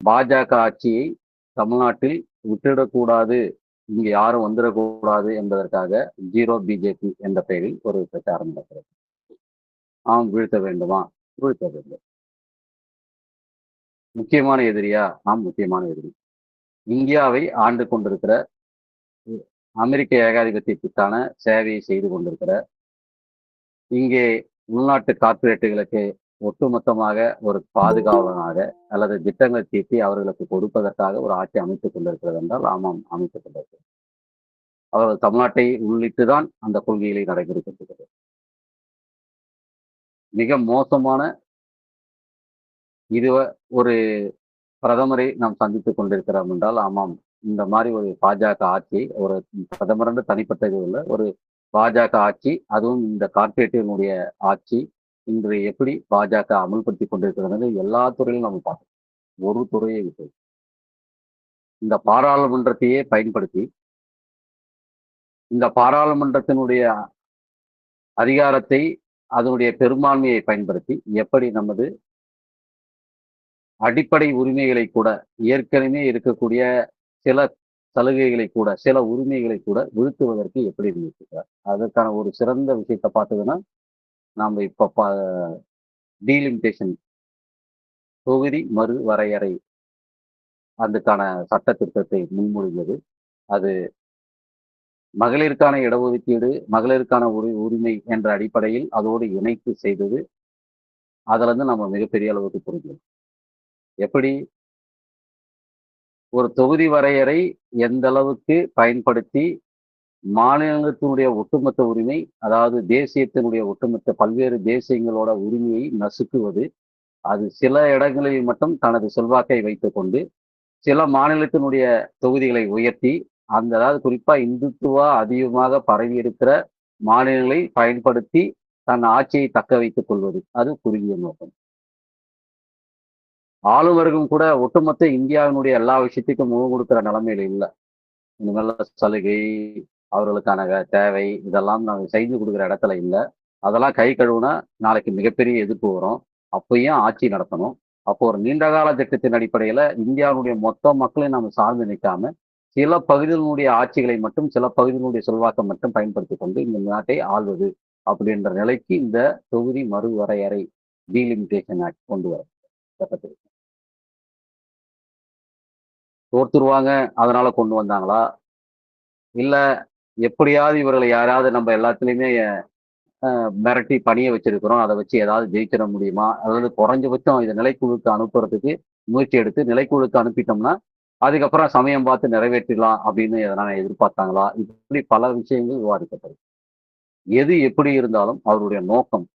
பாஜக ஆட்சியை தமிழ்நாட்டில் விட்டுடக்கூடாது, இங்க யாரும் வந்துடக்கூடாது என்பதற்காக ஜீரோ பிஜேபி என்ற பெயரில் ஒரு பிரச்சாரம் நடக்கிறது. வீழ்த்த வேண்டுமா? வீழ்த்த வேண்டும். முக்கியமான எதிரியா? முக்கியமான எதிரி. இந்தியாவை ஆண்டு கொண்டிருக்கிற அமெரிக்க ஏகாதிபத்தியத்துக்கான சேவையை செய்து கொண்டிருக்கிற, இங்கே உள்நாட்டு கார்ப்பரேட்டுகளுக்கு ஒட்டுமொத்தமாக ஒரு பாதுகாவலனாக அல்லது திட்டங்களை தீட்டி அவர்களுக்கு கொடுப்பதற்காக ஒரு ஆட்சி அமைத்துக் கொண்டிருக்கிறது என்றால், ஆமாம், அமைத்துக் கொண்டிருக்கிறது. அவர்கள் தமிழ்நாட்டை உள்ளிட்டுதான் அந்த கொள்கைகளை நடைமுறைப்படுத்துகிறது. மிக மோசமான இது ஒரு பிரதமரை நாம் சந்தித்துக் கொண்டிருக்கிறோம் என்றால், ஆமாம், இந்த மாதிரி ஒரு பாஜக ஆட்சி, ஒரு பிரதமர் என்று தனிப்பட்டது உள்ள ஒரு பாஜக ஆட்சி, அதுவும் இந்த கார்ப்பரேட்டினுடைய ஆட்சி, இன்று எப்படி பாஜக அமல்படுத்திக் கொண்டிருக்கிறது எல்லா துறையிலும் நம்ம பார்க்கணும். ஒரு துறையை விட்டு. இந்த பாராளுமன்றத்தையே பயன்படுத்தி, இந்த பாராளுமன்றத்தினுடைய அதிகாரத்தை, அதனுடைய பெரும்பான்மையை பயன்படுத்தி, எப்படி நமது அடிப்படை உரிமைகளை கூட, ஏற்கனவே இருக்கக்கூடிய சில சலுகைகளை கூட, சில உரிமைகளை கூட வீழ்த்துவதற்கு எப்படி முயற்சிக்கிறார்? அதற்கான ஒரு சிறந்த விஷயத்த பார்த்ததுன்னா, நாம இப்ப டீலிமிட்டேஷன் தொகுதி மறுவரையறை அதுக்கான சட்ட திட்டத்தை முன்மொழிந்தது. அது மகளிருக்கான இடஒதுக்கீடு, மகளிருக்கான உரிமை என்ற அடிப்படையில் அதோடு இணைத்து செய்தது. அதுல இருந்து நம்ம மிகப்பெரிய அளவுக்கு புரிஞ்சுக்கணும். எப்படி ஒரு தொகுதி வரையறை எந்த அளவுக்கு பயன்படுத்தி மாநிலத்தினுடைய ஒட்டுமொத்த உரிமை, அதாவது தேசியத்தினுடைய ஒட்டுமொத்த பல்வேறு தேசியங்களோட உரிமையை நசுக்குவது, அது சில இடங்களில் மட்டும் தனது செல்வாக்கை வைத்துக் கொண்டு, சில மாநிலத்தினுடைய தொகுதிகளை உயர்த்தி, அதாவது குறிப்பா இந்துத்துவா அதிகமாக பரவி இருக்கிற மாநிலங்களை பயன்படுத்தி தன் ஆட்சியை தக்க வைத்துக் கொள்வது. அது குறுகிய நோக்கம். ஆளும் வர்க்கம் கூட ஒட்டுமொத்த இந்தியாவினுடைய எல்லா விஷயத்துக்கும் முகம் கொடுக்கிற நிலைமையில இல்ல. இனிமேல் சலுகை, அவர்களுக்கான தேவை, இதெல்லாம் நாங்க செய்து கொடுக்குற இடத்துல இல்ல. அதெல்லாம் கை கழுவுனா நாளைக்கு மிகப்பெரிய எதிர்ப்பு வரும். அப்பயும் ஆட்சி நடத்தணும். அப்போ ஒரு நீண்டகால திட்டத்தின் அடிப்படையில இந்தியாவுடைய மொத்த மக்களையும் நாம சார்ந்து நிற்காம, சில பகுதிகளினுடைய ஆட்சிகளை மட்டும், சில பகுதிகளுடைய செல்வாக்கை மட்டும் பயன்படுத்திக் கொண்டு இந்த நாட்டை ஆள்வது அப்படின்ற நிலைக்கு இந்த தொகுதி மறுவரையறை டீலிமிட்டேஷன் ஆக்ட் கொண்டு வர சட்டத்தில். தோத்துருவாங்க அதனால கொண்டு வந்தாங்களா? இல்ல எப்படியாவது இவர்களை யாராவது நம்ம எல்லாத்துலயுமே மிரட்டி பணிய வச்சிருக்கிறோம். அதை வச்சு ஏதாவது ஜெயிச்சிட முடியுமா? அதாவது குறைஞ்சபட்சம் இதை நிலைக்குழுக்கு அனுப்புறதுக்கு முயற்சி எடுத்து நிலைக்குழுக்கு அனுப்பிட்டோம்னா, அதுக்கப்புறம் சமயம் பார்த்து நிறைவேற்றிடலாம் அப்படின்னு எதனால எதிர்பார்த்தாங்களா? இப்படி பல விஷயங்கள் விவாதிக்கப்படும். எது எப்படி இருந்தாலும் அவருடைய நோக்கம்,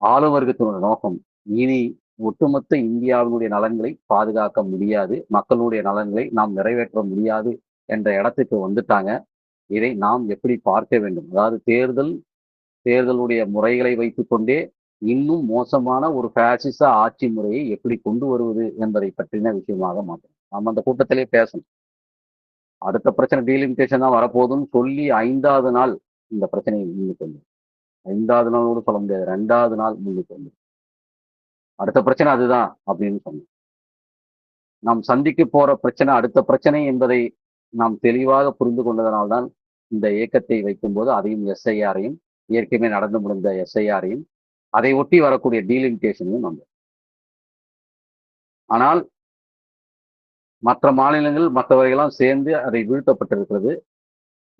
ஆளும் வர்க்கத்தினுடைய நோக்கம், இனி ஒட்டுமொத்த இந்தியாவினுடைய நலன்களை பாதுகாக்க முடியாது, மக்களுடைய நலன்களை நாம் நிறைவேற்ற முடியாது என்ற இடத்துக்கு வந்துட்டாங்க. இதை நாம் எப்படி பார்க்க வேண்டும்? அதாவது தேர்தலுடைய முறைகளை வைத்துக்கொண்டே இன்னும் மோசமான ஒரு பாசிச ஆட்சி முறையை எப்படி கொண்டு வருவது என்பதை பற்றின விஷயமாக மாற்றணும். நம்ம அந்த கூட்டத்திலே பேசணும். அடுத்த பிரச்சனை டீலிமிட்டேஷன் தான் வரப்போகுதுன்னு சொல்லி 5வது நாள் இந்த பிரச்சனையை முன்னுக்கு வந்து 5வது நாள் கூட சொல்ல முடியாது. 2வது நாள் முன்னுக்கு வந்து அடுத்த பிரச்சனை அதுதான் அப்படின்னு சொன்னோம். நாம் சந்திக்க போற பிரச்சனை அடுத்த பிரச்சனை என்பதை நாம் தெளிவாக புரிந்து கொண்டதனால்தான் இந்த இயக்கத்தை வைக்கும்போது அதையும் எஸ்ஐஆரையும் ஏற்கனவே நடந்து முடிந்த எஸ்ஐஆரையும் அதை ஒட்டி வரக்கூடிய டீலிமிட்டேஷனையும் நம்ம. ஆனால் மற்ற மாநிலங்கள் மற்றவர்களெல்லாம் சேர்ந்து அதை வீழ்த்தப்பட்டிருக்கிறது.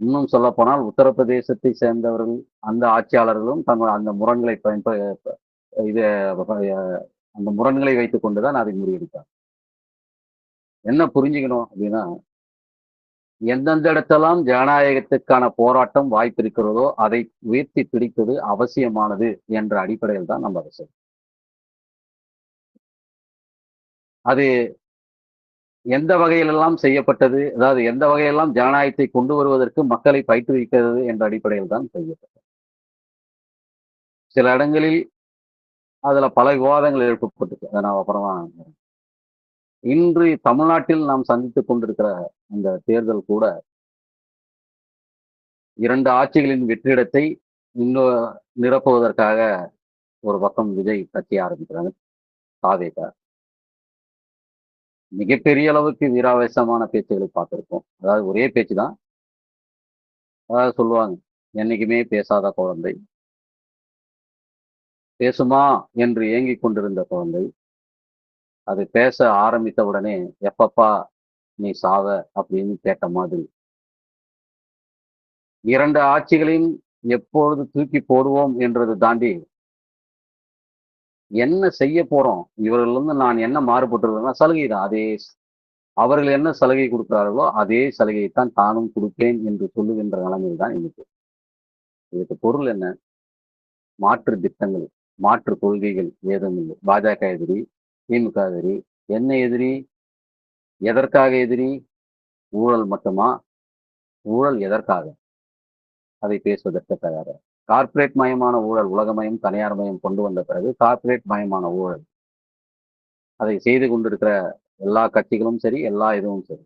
இன்னும் சொல்ல போனால் உத்தரப்பிரதேசத்தை சேர்ந்தவர்கள் அந்த ஆட்சியாளர்களும் தங்கள் அந்த முரண்களை இது அந்த முரண்களை வைத்துக் கொண்டுதான் அதை முறியடித்தார். என்ன புரிஞ்சுக்கணும் அப்படின்னா, எந்தெந்த இடத்தெல்லாம் ஜனநாயகத்துக்கான போராட்டம் வாய்ப்பு இருக்கிறதோ அதை உயர்த்தி பிடிப்பது அவசியமானது என்ற அடிப்படையில் தான் நம்ம அதை செய்யணும். அது எந்த வகையிலெல்லாம் செய்யப்பட்டது, அதாவது எந்த வகையெல்லாம் ஜனநாயகத்தை கொண்டு வருவதற்கு மக்களை பயிற்றுவிக்கிறது என்ற அடிப்படையில் தான் செய்யப்பட்டது. சில இடங்களில் அதுல பல விவாதங்கள் எழுப்பப்பட்டது. அதை நான் அப்புறமா. இன்று தமிழ்நாட்டில் நாம் சந்தித்துக் கொண்டிருக்கிற இந்த தேர்தல் கூட 2 ஆட்சிகளின் வெற்றிடத்தை இன்னும் நிரப்புவதற்காக ஒரு பக்கம் விஜய் கட்சி ஆரம்பிக்கிறாங்க. தாவேகா. மிகப்பெரிய அளவுக்கு வீராவேசமான பேச்சுகளை பார்த்திருக்கோம். அதாவது ஒரே பேச்சு தான். அதாவது சொல்லுவாங்க, "என்னைக்குமே பேசாத குழந்தை, பேசுமா என்று ஏங்கிக் கொண்டிருந்த குழந்தை, அது பேச ஆரம்பித்த உடனே, எப்பப்பா நீ சாவ?" அப்படின்னு கேட்ட மாதிரி. 2 ஆட்சிகளையும் எப்பொழுது தூக்கி போடுவோம் என்றதை தாண்டி, என்ன செய்ய போறோம்? இவர்களிருந்து நான் என்ன மாறுபட்டுருவேன்னா, சலுகை தான். அவர்கள் என்ன சலுகை குடுக்கிறார்களோ, அதே சலுகையைத்தான் தானும் குடுப்பேன் என்று சொல்லுகின்ற நிலைமை தான் இன்னைக்கு. இதுக்கு பொருள் என்ன? மாற்று திட்டங்கள், மாற்று கொள்கைகள் ஏதும் இல்லை. பாஜக எதிரி, திமுக எதிரி. என்ன எதிரி? எதற்காக எதிரி? ஊழல் மட்டுமா? ஊழல் எதற்காக? அதை பேசுவதற்கு தயாரா? கார்ப்பரேட் மயமான ஊழல், உலகமயம், தனியார் மயம் கொண்டு வந்த பிறகு கார்ப்பரேட் மயமான ஊழல். அதை செய்து கொண்டிருக்கிற எல்லா கட்சிகளும் சரி, எல்லா இதுவும் சரி.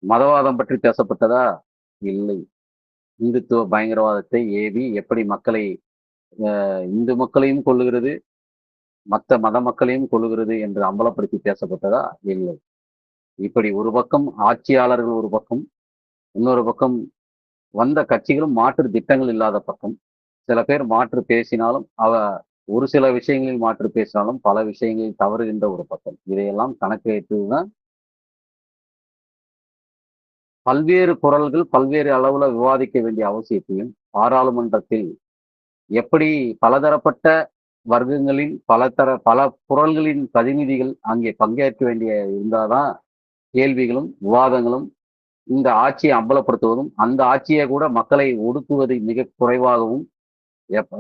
மதவாதம் பற்றி பேசப்பட்டதா? இல்லை. இந்துத்துவ பயங்கரவாதத்தை ஏவி எப்படி மக்களை இந்து மக்களையும் கொல்லுகிறது, மத்த மத மக்களையும் கொல்லுகிறது என்று அம்பலப்படுத்தி பேசப்பட்டதா? இல்லை. இப்படி ஒரு பக்கம் ஆட்சியாளர்கள் ஒரு பக்கம், இன்னொரு பக்கம் வந்த கட்சிகளும் மாற்று திட்டங்கள் இல்லாத பக்கம். சில பேர் மாற்று பேசினாலும், ஒரு சில விஷயங்களில் மாற்று பேசினாலும், பல விஷயங்களில் தவறுகின்ற ஒரு பக்கம். இதையெல்லாம் கணக்கிட்டு பல்வேறு குரல்கள் பல்வேறு அளவுல விவாதிக்க வேண்டிய அவசியத்தையும், பாராளுமன்றத்தில் எப்படி பலதரப்பட்ட வர்க்கங்களின் பல குரல்களின் பிரதிநிதிகள் அங்கே பங்கேற்க வேண்டிய இருந்தாதான் கேள்விகளும், விவாதங்களும், இந்த ஆட்சியை அம்பலப்படுத்துவதும், அந்த ஆட்சியை கூட மக்களை ஒடுக்குவது மிக குறைவாகவும்,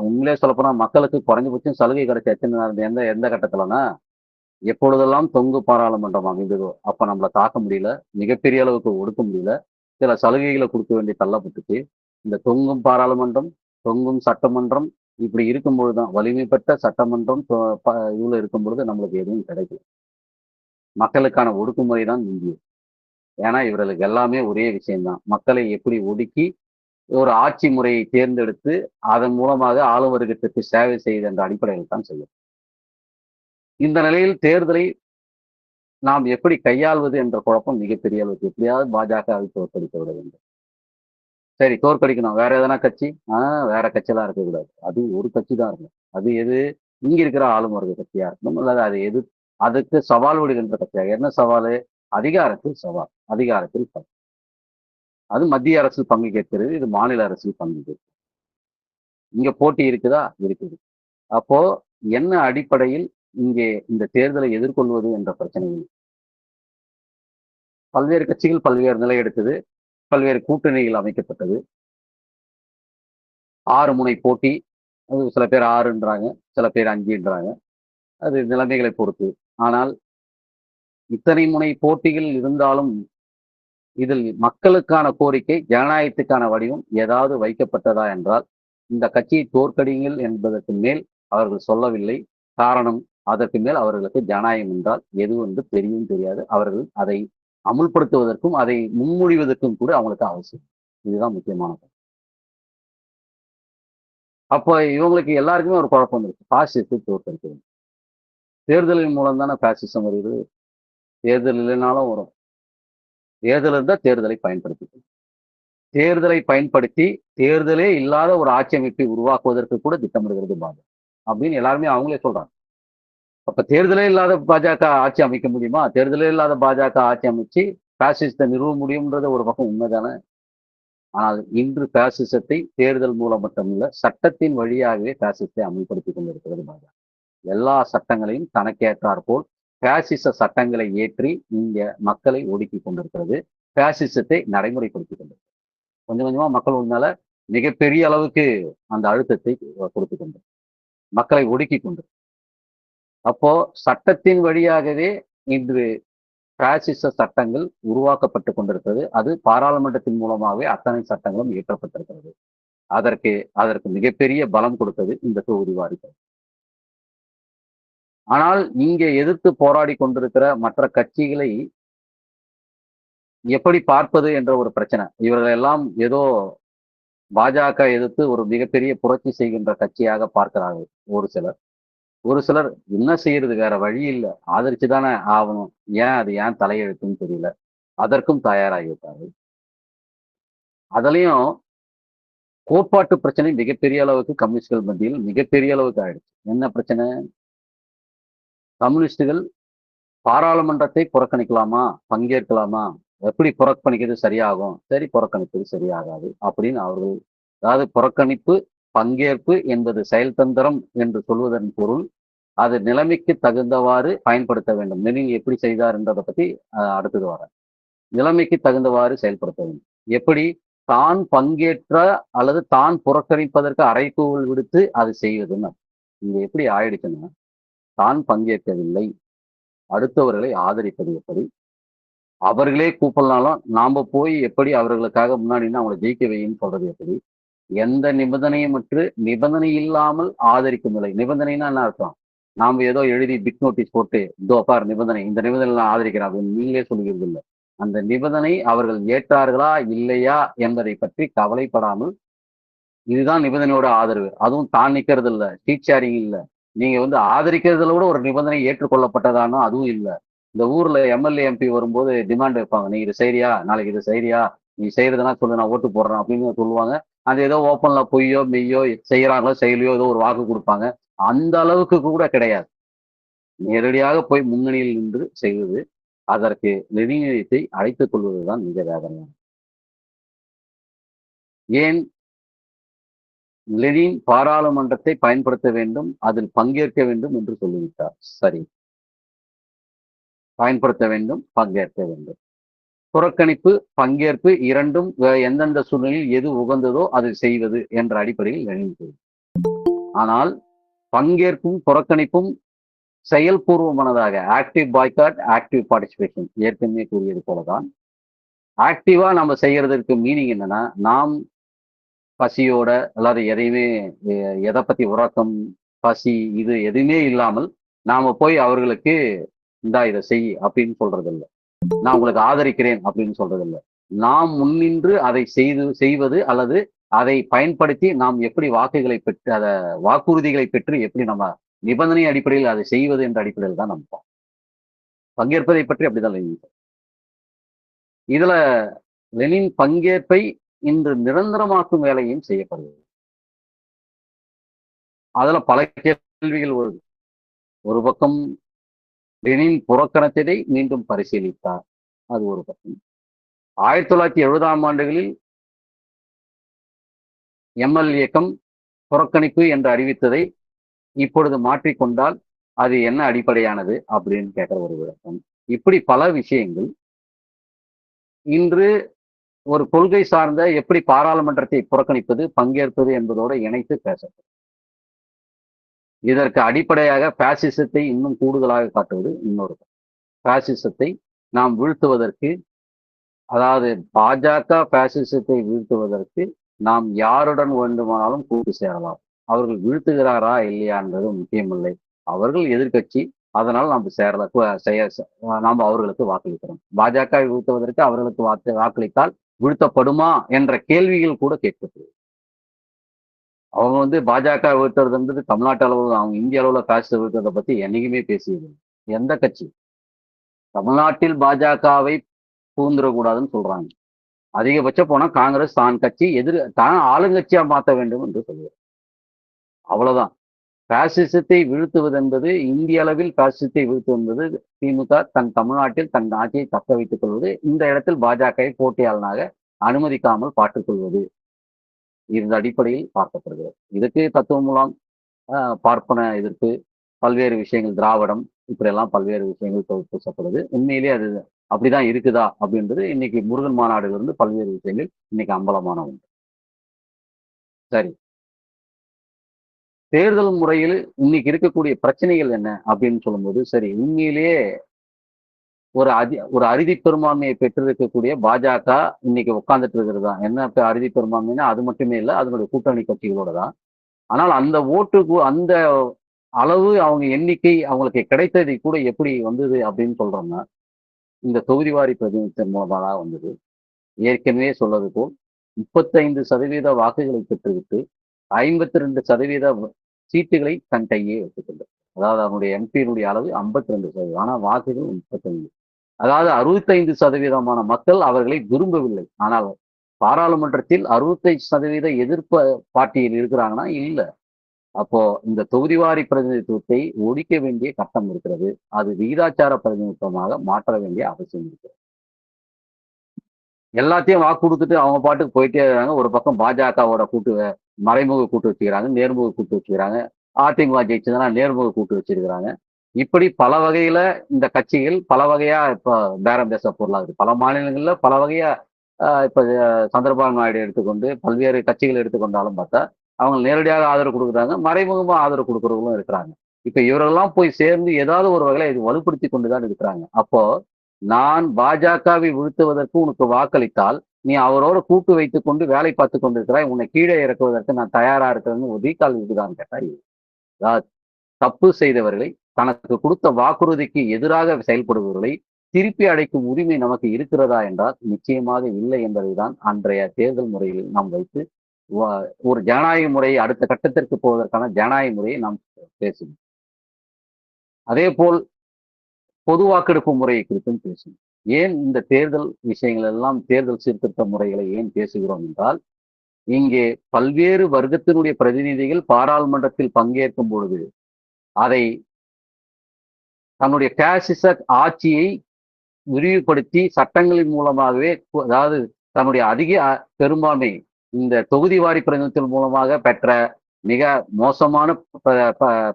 உண்மையிலே சொல்லப்போனா மக்களுக்கு குறைஞ்சபட்சம் சலுகை கிடைச்சாச்சுன்னு எந்த எந்த கட்டத்துலன்னா, எப்பொழுதெல்லாம் தொங்கு பாராளுமன்றம் அமைந்ததோ, அப்ப நம்மள தாக்க முடியல. மிகப்பெரிய அளவுக்கு ஒடுக்க முடியல. சில சலுகைகள குடுக்க வேண்டி தள்ளப்பட்டுச்சு. இந்த தொங்கும் பாராளுமன்றம், தொங்கும் சட்டமன்றம் இப்படி இருக்கும்பொழுது தான் வலிமை பெற்ற சட்டமன்றம் இதுல இருக்கும்பொழுது நம்மளுக்கு எதுவும் கிடைக்கல. மக்களுக்கான ஒடுக்குமுறை தான் மிஞ்சியது. ஏன்னா இவர்களுக்கு எல்லாமே ஒரே விஷயம் தான். மக்களை எப்படி ஒடுக்கி ஒரு ஆட்சி முறையை தேர்ந்தெடுத்து, அதன் மூலமாக ஆளும் வர்க்கத்திற்கு சேவை செய்வது என்ற அடிப்படையில் தான் செய்யும். இந்த நிலையில் தேர்தலை நாம் எப்படி கையாள்வது என்ற குழப்பம் மிகப்பெரிய அளவுக்கு. எப்படியாவது பாஜகவை தோற்கடித்து விட வேண்டும். சரி தோற்கடிக்கணும். வேற எதனா கட்சி? ஆ வேற கட்சிலாம் இருக்கக்கூடாது. அது ஒரு கட்சி தான் இருக்கணும். அது எது? இங்க இருக்கிற ஆளும் வர்க்க கட்சியா இருக்கணும். அல்லது அது அதுக்கு சவால் விடுகின்ற கட்சியாக. என்ன சவாலு? அதிகாரத்தில் சவால். அதிகாரத்தில் சவால். அது மத்திய அரசில் பங்கு கேட்கிறது. இது மாநில அரசில் பங்கு கேட்கிறது. இங்க போட்டி இருக்குதா? இருக்குது. அப்போ என்ன அடிப்படையில் இங்கே இந்த தேர்தலை எதிர்கொள்வது என்ற பிரச்சனையில் பல்வேறு கட்சிகள் பல்வேறு நிலை எடுத்தது. பல்வேறு கூட்டணிகள் அமைக்கப்பட்டது. 6 முனை போட்டி. அது சில பேர் 6ன்றாங்க, சில பேர் 5ன்றாங்க. அது நிலைமைகளை பொறுத்து. ஆனால் இத்தனை முனை போட்டிகள் இருந்தாலும், இதில் மக்களுக்கான கோரிக்கை, ஜனநாயகத்துக்கான வடிவம் ஏதாவது வைக்கப்பட்டதா என்றால், இந்த கட்சியை தோற்கடியுங்கள் என்பதற்கு மேல் அவர்கள் சொல்லவில்லை. காரணம், அதற்கு மேல் அவர்களுக்கு ஜனநாயகம் என்றால் எது என்று தெரியவும் தெரியாது. அவர்கள் அதை அமுல்படுத்துவதற்கும், அதை முன்மொழிவதற்கும் கூட அவங்களுக்கு அவசியம். இதுதான் முக்கியமான கருத்து. அப்போ இவங்களுக்கு எல்லாருக்குமே ஒரு குழப்பம் இருக்கு. பாசிசத்தை தோற்கடிக்கணும். தேர்தலின் மூலம் தானே பாசிசம் வருது. தேர்தல் இல்லைனாலும் வரும். தேர்தல் இருந்தா தேர்தலை பயன்படுத்திக்கணும். தேர்தலை பயன்படுத்தி, தேர்தலே இல்லாத ஒரு ஆட்சி அமைப்பை உருவாக்குவதற்கு கூட திட்டமிடுகிறது பாஜக. அப்படின்னு எல்லாருமே அவங்களே சொல்றாங்க. அப்ப தேர்தலே இல்லாத பாஜக ஆட்சி அமைக்க முடியுமா? தேர்தலே இல்லாத பாஜக ஆட்சி அமைச்சு, பாசிசத்தை நிறுவ முடியும்ன்றது ஒரு பக்கம் உண்மைதானே. ஆனால் இன்று பாசிசத்தை தேர்தல் மூலம் மட்டுமல்ல, சட்டத்தின் வழியாகவே பாசிசத்தை அமல்படுத்திக் கொண்டிருக்கிறது பாஜக. எல்லா சட்டங்களையும் தனக்கேற்றாற்போல் பாசிச சட்டங்களை ஏற்றி இங்க மக்களை ஒடுக்கிக் கொண்டிருக்கிறது. பாசிசத்தை நடைமுறைப்படுத்திக் கொண்டிருக்கிறது. கொஞ்சம் கொஞ்சமா மக்கள் மேல மிகப்பெரிய அளவுக்கு அந்த அழுத்தத்தை கொடுத்துக் கொண்டு மக்களை ஒடுக்கிக் கொண்டு அப்போ சட்டத்தின் வழியாகவே இன்று பாசிச சட்டங்கள் உருவாக்கப்பட்டுக் கொண்டிருக்கிறது. அது பாராளுமன்றத்தின் மூலமாகவே அத்தனை சட்டங்களும் இயற்றப்பட்டிருக்கிறது. அதற்கு அதற்கு மிகப்பெரிய பலம் கொடுத்தது இந்த தொகுதி வாரிசு. ஆனால் இங்கே எதிர்த்து போராடி கொண்டிருக்கிற மற்ற கட்சிகளை எப்படி பார்ப்பது என்ற ஒரு பிரச்சனை. இவர்கள் எல்லாம் ஏதோ பாஜக எதிர்த்து ஒரு மிகப்பெரிய புரட்சி செய்கின்ற கட்சியாக பார்க்கிறார்கள் ஒரு சிலர். ஒரு சிலர் என்ன செய்யறது வேற வழி இல்ல. ஆதரிச்சு தானே ஆவணும். அது ஏன் தலையெழுத்துன்னு தெரியல. அதற்கும் தயாராகிவிட்டார்கள். அதுலயும் கோட்பாட்டு பிரச்சனை மிகப்பெரிய அளவுக்கு கம்யூனிஸ்ட்கள் மத்தியில் மிகப்பெரிய அளவுக்கு ஆயிடுச்சு. என்ன பிரச்சனை? கம்யூனிஸ்டுகள் பாராளுமன்றத்தை புறக்கணிக்கலாமா? பங்கேற்கலாமா? எப்படி புறக்கணிக்கிறது சரியாகும்? சரி, புறக்கணிப்பது சரியாகாது. அப்படின்னு அவர்கள், அதாவது புறக்கணிப்பு, பங்கேற்பு என்பது செயல்தந்திரம் என்று சொல்வதன் பொருள், அது நிலைமைக்கு தகுந்தவாறு பயன்படுத்த வேண்டும். லெனின் எப்படி செய்தார் என்றத பத்தி அடுத்தது வரேன். நிலைமைக்கு தகுந்தவாறு செயல்படுத்த வேண்டும். எப்படி? தான் பங்கேற்ற அல்லது தான் புறக்கணிப்பதற்கு அறைகூவல் விடுத்து அது செய்வதுன்னு. இங்க எப்படி ஆயிடுச்சுன்னா, தான் பங்கேற்கவில்லை. அடுத்தவர்களை ஆதரிப்பது எப்படி? அவர்களே கூப்பிடலாலும், நாம போய் எப்படி அவர்களுக்காக முன்னாடி நின்னு அவங்கள ஜெயிக்க வைன்னு சொல்றது எப்படி? எந்த நிபந்தனையுமற்று, நிபந்தனை இல்லாமல் ஆதரிக்கும் நிலை. நிபந்தனைன்னா என்ன அர்த்தம்? நாம ஏதோ எழுதி பிட் நோட்டீஸ் போட்டு, இதோ பார் நிபந்தனை, இந்த நிபந்தனை நான் ஆதரிக்கிறேன் அப்படின்னு நீங்களே சொல்லுகிறது இல்ல. அந்த நிபந்தனை அவர்கள் ஏற்றார்களா, இல்லையா என்பதை பற்றி கவலைப்படாமல், இதுதான் நிபந்தனையோட ஆதரவு. அதுவும் தான் நிக்கிறது இல்ல. சீட் ஷேரிங் இல்ல. நீங்க ஆதரிக்கிறதுல கூட ஒரு நிபந்தனை ஏற்றுக்கொள்ளப்பட்டதான்னா அதுவும் இல்ல. இந்த ஊர்ல எம்எல்ஏ, எம்பி வரும்போது டிமாண்ட் வைப்பாங்க. நீ இது செய்றியா? நாளைக்கு இது செய்றியா? நீ செய்றதுன்னா சொல்லு, நான் ஓட்டு போடுறேன் அப்படின்னு சொல்லுவாங்க. அது ஏதோ ஓப்பன்ல பொய்யோ, மெய்யோ செய்யறாங்களோ, செய்யலையோ ஏதோ ஒரு வாக்கு குடுப்பாங்க. அந்த அளவுக்கு கூட கிடையாது. நேரடியாக போய் முன்னணியில் நின்று செய்வது. அதற்கு லெனினியத்தை அழைத்துக் கொள்வதுதான் மிக வேதனை. ஏன் லெனின் பாராளுமன்றத்தை பயன்படுத்த வேண்டும், அதில் பங்கேற்க வேண்டும் என்று சொல்லிவிட்டார். சரி, பயன்படுத்த வேண்டும், பங்கேற்க வேண்டும். புறக்கணிப்பு, பங்கேற்பு இரண்டும் எந்தெந்த சூழ்நிலையில் எது உகந்ததோ அதை செய்வது என்ற அடிப்படையில் லெனின் கூறினார். ஆனால் பங்கேற்பும் புறக்கணிப்பும் செயல்பூர்வமானதாக, ஆக்டிவ் பாய்காட், ஆக்டிவ் பார்ட்டிசிபேஷன், ஏற்கனவே கூறியது போலதான். ஆக்டிவா நம்ம செய்யறதற்கு மீனிங் என்னன்னா, நாம் பசியோட அல்லாத எதையுமே எதை பத்தி உறக்கம், பசி இது எதுவுமே இல்லாமல் நாம போய் அவர்களுக்கு இந்தா இதை செய் அப்படின்னு சொல்றது இல்ல. நான் உங்களுக்கு ஆதரிக்கிறேன் அப்படின்னு சொல்றது இல்ல. நாம் முன்னின்று அதை செய்வது அல்லது அதை பயன்படுத்தி நாம் எப்படி வாக்குகளை பெற்று வாக்குறுதிகளை பெற்று எப்படி நம்ம நிபந்தனை அடிப்படையில் அதை செய்வது என்ற அடிப்படையில் தான் நம்ம பங்கேற்பதை பற்றி அப்படிதான் லெனின். இதுல லெனின் பங்கேற்பை இன்று நிரந்தரமாக்கும் வேலையும் செய்யப்படுகிறது. அதுல பல கேள்விகள் வருது. ஒரு பக்கம் லெனின் புறக்கணித்ததை மீண்டும் பரிசீலித்தார். அது ஒரு பக்கம். 1970ஆம் ஆண்டுகளில் எம்எல் இயக்கம் புறக்கணிப்பு என்று அறிவித்ததை இப்பொழுது மாற்றிக்கொண்டால் அது என்ன அடிப்படையானது அப்படின்னு கேட்கிற ஒரு விளக்கம். இப்படி பல விஷயங்கள் இன்று ஒரு கொள்கை சார்ந்த எப்படி பாராளுமன்றத்தை புறக்கணிப்பது, பங்கேற்பது என்பதோடு இணைத்து பேசப்படும். இதற்கு அடிப்படையாக பாசிசத்தை இன்னும் கூடுதலாக காட்டுவது இன்னொரு. பாசிசத்தை நாம் வீழ்த்துவதற்கு, அதாவது பாஜக பாசிசத்தை வீழ்த்துவதற்கு நாம் யாருடன் வேண்டுமானாலும் கூட்டு சேரலாம். அவர்கள் வீழ்த்துகிறாரா இல்லையா என்பது முக்கியமில்லை. அவர்கள் எதிர்க்கட்சி, அதனால் நாம் நாம் அவர்களுக்கு வாக்களிக்கிறோம். பாஜக வீழ்த்துவதற்கு அவர்களுக்கு வாக்களித்தால் வீழ்த்தப்படுமா என்ற கேள்விகள் கூட கேட்கப்படுது. அவங்க பாஜக வீழ்த்துறதுன்றது தமிழ்நாட்டு அளவு, அவங்க இந்திய அளவுல பாசிச வீழ்த்துறதை பத்தி என்னைக்குமே பேசியது. எந்த கட்சி தமிழ்நாட்டில் பாஜகவை புகுந்துடக்கூடாதுன்னு சொல்றாங்க. அதிகபட்சம் போனா காங்கிரஸ் தான் கட்சி தான் ஆளுங்கட்சியா மாற்ற வேண்டும் என்று சொல்லுவார். அவ்வளவுதான். பாசிசத்தை வீழ்த்துவது என்பது, இந்திய அளவில் பாசிசத்தை வீழ்த்துவது என்பது, திமுக தன் தமிழ்நாட்டில் தன் ஆட்சியை தக்க வைத்துக் கொள்வது, இந்த இடத்தில் பாஜகவை போட்டியாளனாக அனுமதிக்காமல் பார்த்துக் கொள்வது, இந்த அடிப்படையில் பார்க்கப்படுகிறது. இதுக்கு தத்துவ மூலம், பார்ப்பன எதிர்ப்பு, பல்வேறு விஷயங்கள், திராவிடம், இப்படியெல்லாம் பல்வேறு விஷயங்கள் பூசப்படுது. உண்மையிலேயே அது அப்படிதான் இருக்குதா அப்படின்றது இன்னைக்கு முருகன் மாநாடுல இருந்து பல்வேறு விஷயங்கள் இன்னைக்கு அம்பலமான உண்டு. சரி, தேர்தல் முறையில் இன்னைக்கு இருக்கக்கூடிய பிரச்சனைகள் என்ன அப்படின்னு சொல்லும்போது, சரி, உண்மையிலேயே ஒரு அறுதி பெரும்பான்மையை பெற்றிருக்கக்கூடிய பாஜக இன்னைக்கு உட்கார்ந்துட்டு இருக்கிறது தான். என்ன அறுதி பெரும்பான்மைன்னா அது மட்டுமே இல்லை, அதனுடைய கூட்டணி கட்சிகளோட தான். ஆனால் அந்த ஓட்டுக்கு அந்த அளவு அவங்க எண்ணிக்கை அவங்களுக்கு கிடைத்ததை கூட எப்படி வந்தது அப்படின்னு சொல்றோம்னா, இந்த தொகுதி வாரி பிரதிநிதித்துவம் மூலமாக தான் வந்தது. ஏற்கனவே சொன்னது போல் 35% வாக்குகளை பெற்றுவிட்டு 52% சீட்டுகளை தன் கையே வைத்துக் கொண்டது. அதாவது அவனுடைய எம்பியினுடைய அளவு 52%. ஆனா வாக்குகள் 35. அதாவது 65% மக்கள் அவர்களை விரும்பவில்லை. ஆனால் பாராளுமன்றத்தில் 65% எதிர்ப்பு பார்ட்டியில் இருக்கிறாங்கன்னா இல்ல. அப்போ இந்த தொகுதிவாரி பிரதிநிதித்துவத்தை ஒழிக்க வேண்டிய கட்டம் இருக்கிறது. அது விகிதாச்சார பிரதிநிதித்துவமாக மாற்ற வேண்டிய அவசியம் இருக்கு. எல்லாத்தையும் வாக்கு கொடுத்துட்டு அவங்க பாட்டுக்கு போயிட்டே இருக்காங்க. ஒரு பக்கம் பாஜகவோட மறைமுக கூட்டு வச்சுக்கிறாங்க, நேர்முக கூட்டு வச்சுக்கிறாங்க. அதிமுக ஜெயிச்சதுன்னா நேர்முக கூட்டு வச்சிருக்கிறாங்க. இப்படி பல வகையில இந்த கட்சிகள் பல வகையா இப்ப பேரம் பேச பொருளாகுது. பல மாநிலங்கள்ல பல வகையா இப்ப சந்திரபாபு நாயுடு எடுத்துக்கொண்டு பல்வேறு கட்சிகள் எடுத்துக்கொண்டாலும் பார்த்தா அவங்க நேரடியாக ஆதரவு கொடுக்குறாங்க, மறைமுகமா ஆதரவு கொடுக்குறவங்களும் இருக்கிறாங்க. இப்ப இவரெல்லாம் போய் சேர்ந்து ஏதாவது ஒரு வகையில இது வலுப்படுத்தி கொண்டுதான் இருக்கிறாங்க. அப்போ நான் பாஜகவை வீழ்த்துவதற்கு உனக்கு வாக்களித்தால் நீ அவரோட கூட்டு வைத்துக் கொண்டு வேலை பார்த்து கொண்டிருக்கிறாய், உன்னை கீழே இறக்குவதற்கு நான் தயாரா இருக்கிறேன்னு ஒரு ரீகால் இதுதான் கேட்டா அதாவது தப்பு செய்தவர்களை தனக்கு கொடுத்த வாக்குறுதிக்கு எதிராக செயல்படுபவர்களை திருப்பி அடைக்கும் உரிமை நமக்கு இருக்கிறதா என்றால் நிச்சயமாக இல்லை என்பதை தான் அன்றைய தேர்தல் முறையில் நாம் வைத்து ஒரு ஜனநாயக முறையை அடுத்த கட்டத்திற்கு போவதற்கான ஜனநாயக முறையை நாம் பேசணும். அதே போல் பொது வாக்கெடுப்பு முறையை குறித்தும் பேசணும். ஏன் இந்த தேர்தல் விஷயங்கள் எல்லாம் தேர்தல் சீர்திருத்த முறைகளை ஏன் பேசுகிறோம் என்றால் இங்கே பல்வேறு வர்க்கத்தினுடைய பிரதிநிதிகள் பாராளுமன்றத்தில் பங்கேற்கும் பொழுது அதை தன்னுடைய பாசிச ஆட்சியை விரிவுபடுத்தி சட்டங்களின் மூலமாகவே அதாவது தன்னுடைய அதிக பெரும்பான்மை இந்த தொகுதி வாரி பிரதிநிதித்துவம் மூலமாக பெற்ற மிக மோசமான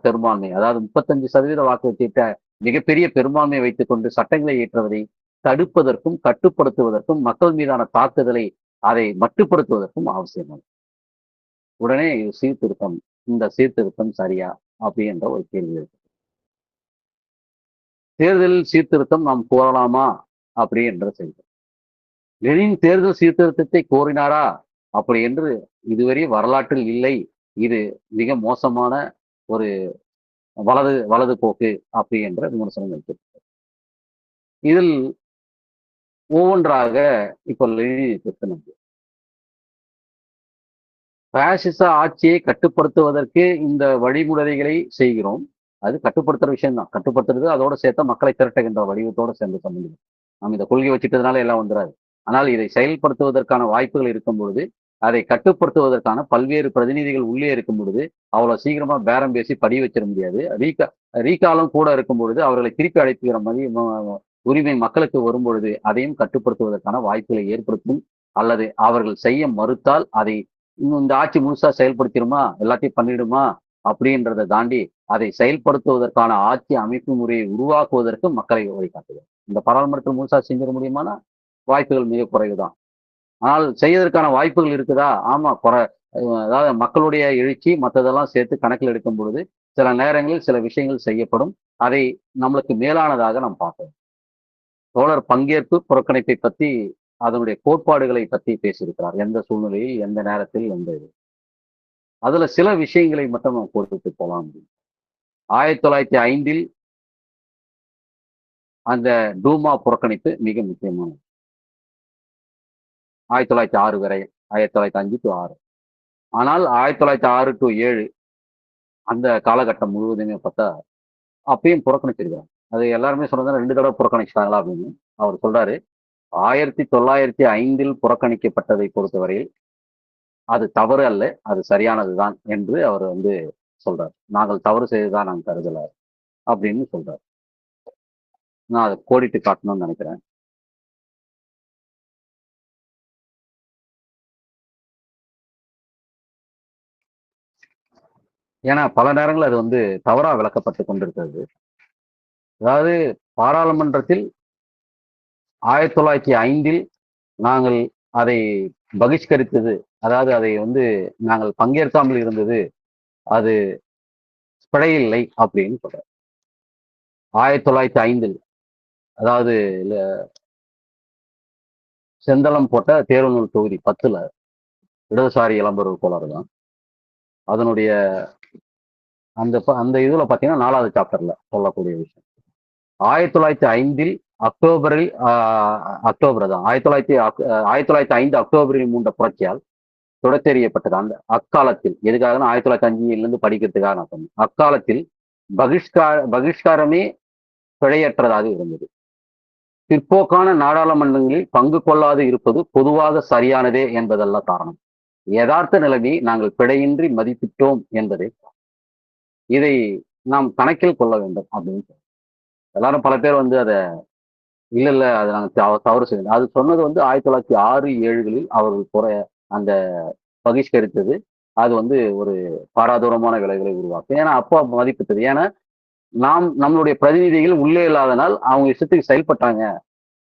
பெரும்பான்மை, அதாவது 35% வாக்குச்சீட்ட மிகப்பெரிய பெரும்பான்மையை வைத்துக் கொண்டு சட்டங்களை இயற்றுவதை தடுப்பதற்கும் கட்டுப்படுத்துவதற்கும் மக்கள் மீதான தாக்குதலை அதை மட்டுப்படுத்துவதற்கும் அவசியமாகும். உடனே இது சீர்திருத்தம், இந்த சீர்திருத்தம் சரியா அப்படின்ற ஒரு கேள்வி இருக்கு. தேர்தலில் சீர்திருத்தம் நாம் கோரலாமா அப்படி என்ற செய்தி. லெனின் தேர்தல் சீர்திருத்தத்தை கோரினாரா அப்படி என்று இதுவரை வரலாற்றில் இல்லை. இது மிக மோசமான ஒரு வலது போக்கு அப்படி என்ற விமர்சனம் வைக்கப்பட்டது. இதில் ஒவ்வொன்றாக இப்ப லெனின் பாசிச ஆட்சியை கட்டுப்படுத்துவதற்கு இந்த வழிமுறைகளை செய்கிறோம். அது கட்டுப்படுத்துற விஷயம் தான். கட்டுப்படுத்துறது அதோட சேர்த்த மக்களை திரட்டுகின்ற வடிவத்தோடு சேர்ந்து சம்பந்தம். நம்ம இந்த கொள்கை வச்சுட்டதுனால எல்லாம் வந்துடாது. ஆனால் இதை செயல்படுத்துவதற்கான வாய்ப்புகள் இருக்கும் பொழுது அதை கட்டுப்படுத்துவதற்கான பல்வேறு பிரதிநிதிகள் உள்ளே இருக்கும் பொழுது அவ்வளவு சீக்கிரமா பேரம் பேசி படி வச்சிட முடியாது. ரீகாலம் கூட இருக்கும் பொழுது அவர்களை திருப்பி அழைப்புகிற மாதிரி உரிமை மக்களுக்கு வரும் பொழுது அதையும் கட்டுப்படுத்துவதற்கான வாய்ப்புகளை ஏற்படுத்தும். அல்லது அவர்கள் செய்ய மறுத்தால் அதை இந்த ஆட்சி முழுசா செயல்படுத்திடுமா, எல்லாத்தையும் பண்ணிடுமா அப்படின்றத தாண்டி அதை செயல்படுத்துவதற்கான ஆட்சி அமைப்பு முறையை உருவாக்குவதற்கு மக்களை வழிகாட்டுவார். இந்த பாராளுமன்றத்தில் முழுசா செஞ்சிட முடியுமானா வாய்ப்புகள் மிக குறைவுதான். ஆனால் செய்வதற்கான வாய்ப்புகள் இருக்குதா? ஆமா, அதாவது மக்களுடைய எழுச்சி மற்றதெல்லாம் சேர்த்து கணக்கில் எடுக்கும் பொழுது சில நேரங்களில் சில விஷயங்கள் செய்யப்படும். அதை நம்மளுக்கு மேலானதாக நாம் பார்க்கணும். தோழர் பங்கேற்பு புறக்கணிப்பை பத்தி அதனுடைய கோட்பாடுகளை பற்றி பேசியிருக்கிறார். எந்த சூழ்நிலையில், எந்த நேரத்தில், எந்த இது. அதுல சில விஷயங்களை மட்டும் நாம் கொடுத்துட்டு போலாம். 1905 அந்த டூமா புறக்கணிப்பு மிக முக்கியமானது. 1906 வரை, 1905 to 6. ஆனால் 1906 to 7 அந்த காலகட்டம் முழுவதுமே பார்த்தா அப்பயும் புறக்கணிச்சிருக்காங்க. அது எல்லாருமே சொன்னது 2 தடவை புறக்கணிச்சிட்டாங்களா அப்படின்னு அவர் சொல்றாரு. 1905 புறக்கணிக்கப்பட்டதை பொறுத்தவரையில் அது தவறு அல்ல, அது சரியானதுதான் என்று அவர் சொல்றார். நாங்கள் தவறு செய்துதான் நாங்கள் கருதல அப்படின்னு சொல்றார். நான் அதை கோடிட்டு காட்டணும்னு நினைக்கிறேன். ஏன்னா பல நேரங்கள் அது தவறா விளக்கப்பட்டு கொண்டிருக்கிறது. அதாவது பாராளுமன்றத்தில் 1905 நாங்கள் அதை பகிஷ்கரித்தது, அதாவது அதை நாங்கள் பங்கேற்காமல் இருந்தது, அது பிழையில்லை அப்படின்னு சொல்றார். 1905 அதாவது செந்தளம் போட்ட தேர்வுநூல் தொகுதி 10ல இடதுசாரி இளம்பெருவு கோளாறு தான். அதனுடைய அந்த இதுல பாத்தீங்கன்னா 4வது சாப்டர்ல சொல்லக்கூடிய விஷயம். 1905 அக்டோபரில் அக்டோபர் தான் 1905 அக்டோபரில் மூண்ட புரட்சியால் தொடத்தெறியப்பட்டது. அந்த அக்காலத்தில் எதுக்காக 1905 படிக்கிறதுக்காக நான் சொன்னேன். அக்காலத்தில் பகிஷ்காரமே பிழையற்றதாக இருந்தது. பிற்போக்கான நாடாளுமன்றங்களில் பங்கு கொள்ளாது இருப்பது பொதுவாக சரியானதே என்பதல்ல காரணம். யதார்த்த நிலைமையை நாங்கள் பிழையின்றி மதிப்பிட்டோம் என்பதை இதை நாம் கணக்கில் கொள்ள வேண்டும் அப்படின்னு எல்லாரும் பல பேர் வந்து அதை இல்ல அதை நாங்கள் தவறு செய்யணும். அது சொன்னது வந்து 1906, 7களில் அவர்கள் அந்த பகிஷ்கரித்தது. அது வந்து ஒரு பாராதூரமான விளைவுகளை உருவாக்கும். ஏன்னா அப்போ மதிப்பிட்டது. ஏன்னா நம்மளுடைய பிரதிநிதிகள் உள்ளே இல்லாதனால் அவங்க இஷ்டத்துக்கு செயல்பட்டாங்க.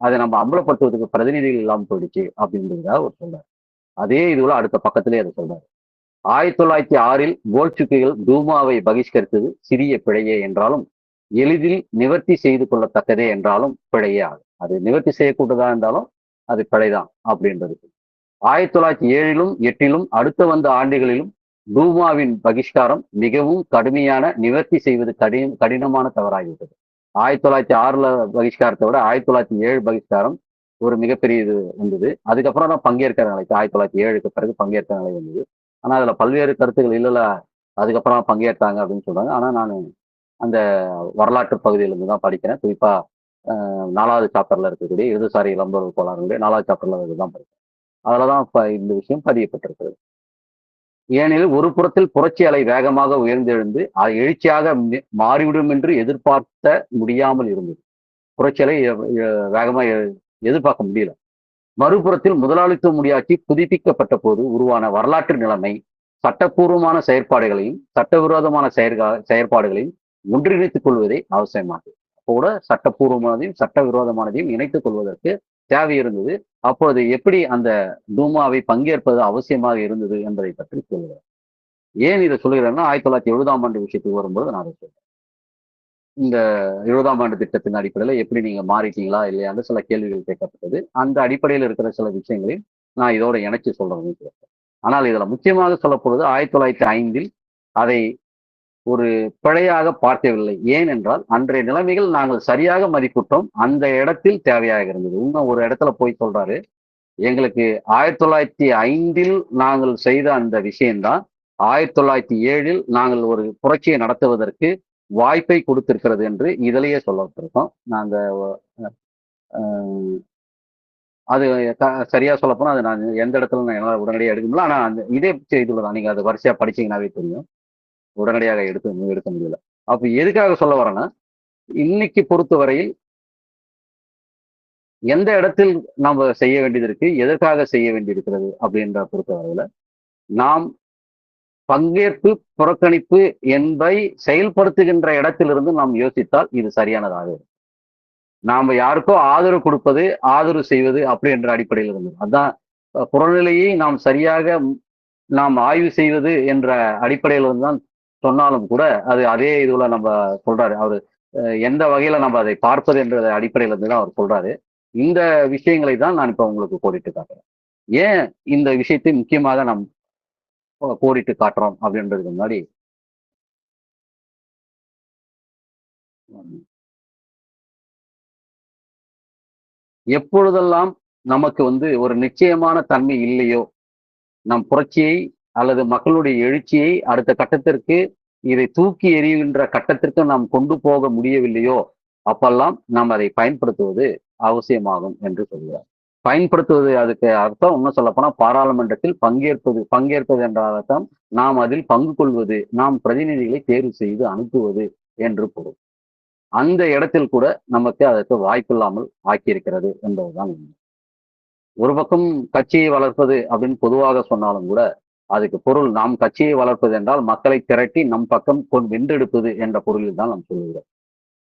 அதை நம்ம அம்பலப்படுத்துவதற்கு பிரதிநிதிகள் இல்லாமல் போயிடுச்சு அப்படின்றதுக்காக அவர் சொல்றாரு. அதே இதுல அடுத்த பக்கத்திலே அதை சொல்றாரு. 1906ல் போல்ஷிக்குகள் தூமாவை பகிஷ்கரித்தது சிறிய பிழையே என்றாலும் எளிதில் நிவர்த்தி செய்து கொள்ளத்தக்கதே என்றாலும் பிழையே ஆகும். அது நிவர்த்தி செய்யக்கூட்டதா இருந்தாலும் அது பிழைதான் அப்படின்றது. 1907லும் 8லும் அடுத்து வந்த ஆண்டுகளிலும் தூமாவின் பகிஷ்காரம் மிகவும் கடுமையான நிவர்த்தி செய்வது கடினமான தவறாகிவிட்டது. 1906ல பகிஷ்காரத்தை விட 1907 பகிஷ்காரம் ஒரு மிகப்பெரிய இது வந்தது. அதுக்கப்புறம் தான் பங்கேற்கிற நிலைக்கு 1907க்கு பிறகு பங்கேற்கிற நிலை வந்தது. ஆனா அதுல பல்வேறு கருத்துக்கள் இல்ல அதுக்கப்புறம் பங்கேற்றாங்க அப்படின்னு சொல்றாங்க. ஆனா நான் அந்த வரலாற்று பகுதியிலிருந்து தான் படிக்கிறேன். குறிப்பா 4வது சாப்டர்ல இருக்கக்கூடிய இடதுசாரி இளம்பொருள் கோளாறுடைய 4வது சாப்டர்ல தான் படிக்கிறேன். அதுலதான் இந்த விஷயம் பதியப்பட்டிருக்கிறது. ஏனெனில் ஒரு புறத்தில் புரட்சி அலை வேகமாக உயர்ந்தெழுந்து அது எழுச்சியாக மாறிவிடும் என்று எதிர்பார்க்க முடியாமல் இருந்தது. புரட்சி அலை வேகமா எதிர்பார்க்க முடியல. மறுபுறத்தில் முதலாளித்துவ முடியாட்சி புதுப்பிக்கப்பட்ட போது உருவான வரலாற்று நிலைமை சட்டப்பூர்வமான செயற்பாடுகளையும் சட்டவிரோதமான செயற்பாடுகளையும் ஒன்றிணைத்துக் கொள்வதே அவசியமானது. கூட சட்டப்பூர்வமானதையும் சட்டவிரோதமானதையும் இணைத்துக் கொள்வதற்கு தேவை இருந்தது. அப்பொழுது எப்படி அந்த தூமாவை பங்கேற்பது அவசியமாக இருந்தது என்பதை பற்றி சொல்லுகிறேன். ஏன் இதை சொல்லுகிறேன்னா 1970ஆம் ஆண்டு விஷயத்துக்கு வரும்போது நான் அதை சொல்றேன். இந்த 70ஆம் ஆண்டு திட்டத்தின் அடிப்படையில் எப்படி நீங்க மாறிட்டீங்களா இல்லையான்னு சில கேள்விகள் கேட்கப்பட்டது. அந்த அடிப்படையில் இருக்கிற சில விஷயங்களையும் நான் இதோட இணைச்சு சொல்றேன். ஆனால் இதுல முக்கியமாக சொல்லப்படுவது 1905ல் அதை ஒரு பிழையாக பார்க்கவில்லை. ஏனென்றால் அன்றைய நிலைமைகள் நாங்கள் சரியாக மதிப்பிட்டோம். அந்த இடத்தில் தேவையாக இருந்தது. இன்னும் ஒரு இடத்துல போய் சொல்றாரு, எங்களுக்கு 1905ல் நாங்கள் செய்த அந்த விஷயம்தான் 1907ல் நாங்கள் ஒரு புரட்சியை நடத்துவதற்கு வாய்ப்பை கொடுத்திருக்கிறது என்று இதிலேயே சொல்லப்பட்டிருக்கோம். நான் அந்த அது சரியா சொல்ல போனா அது நான் எந்த இடத்துல நான் என்னால் உடனடியாக எடுக்க முடியல. ஆனா அந்த இதே செய்தியில தான் நீங்க அதை வரிசையா படிச்சீங்கன்னாவே தெரியும். உடனடியாக எடுக்க முடியல. அப்ப எதுக்காக சொல்ல வரேன்னா, இன்னைக்கு பொறுத்தவரையில் எந்த இடத்தில் நாம செய்ய வேண்டியது இருக்கு, எதற்காக செய்ய வேண்டியிருக்கிறது அப்படின்ற பொறுத்தவரையில நாம் பங்கேற்பு புறக்கணிப்பு என்பதை செயல்படுத்துகின்ற இடத்திலிருந்து நாம் யோசித்தால் இது சரியானதாக இருக்கும். நாம யாருக்கோ ஆதரவு கொடுப்பது ஆதரவு செய்வது அப்படி என்ற அடிப்படையில் இருந்தது. அதான் புறநிலையை நாம் சரியாக நாம் ஆய்வு செய்வது என்ற அடிப்படையில் தான் சொன்னாலும் கூட அது அதே இதுல நம்ம சொல்றாரு அவரு எந்த வகையில நம்ம அதை பார்ப்பது என்ற அடிப்படையில இருந்து தான் அவர் சொல்றாரு. இந்த விஷயங்களை தான் நான் இப்ப உங்களுக்கு கோடிட்டு காட்டுறேன். ஏன் இந்த விஷயத்தை முக்கியமாக நாம் கோடிட்டு காட்டுறோம் அப்படின்றதுக்கு முன்னாடி எப்பொழுதெல்லாம் நமக்கு வந்து ஒரு நிச்சயமான தன்மை இல்லையோ, நம் புரட்சியை அல்லது மக்களுடைய எழுச்சியை அடுத்த கட்டத்திற்கு இதை தூக்கி எறிகின்ற கட்டத்திற்கு நாம் கொண்டு போக முடியவில்லையோ, அப்பெல்லாம் நாம் அதை பயன்படுத்துவது அவசியமாகும் என்று சொல்கிறார். பயன்படுத்துவது அதுக்கு அர்த்தம் இன்னும் சொல்ல போனா பாராளுமன்றத்தில் பங்கேற்பது என்ற அர்த்தம் நாம் அதில் பங்கு கொள்வது, நாம் பிரதிநிதிகளை தேர்வு செய்து அனுப்புவது என்று பொருள். அந்த இடத்தில் கூட நமக்கு அதற்கு வாய்ப்பில்லாமல் ஆக்கியிருக்கிறது என்பதுதான் உண்மை. ஒரு பக்கம் கட்சியை வளர்ப்பது அப்படின்னு பொதுவாக சொன்னாலும் கூட அதுக்கு பொருள் நாம் கட்சியை வளர்ப்பது என்றால் மக்களை திரட்டி நம் பக்கம் வென்றெடுப்பது என்ற பொருளில் தான் நாம் சொல்லுகிறோம்.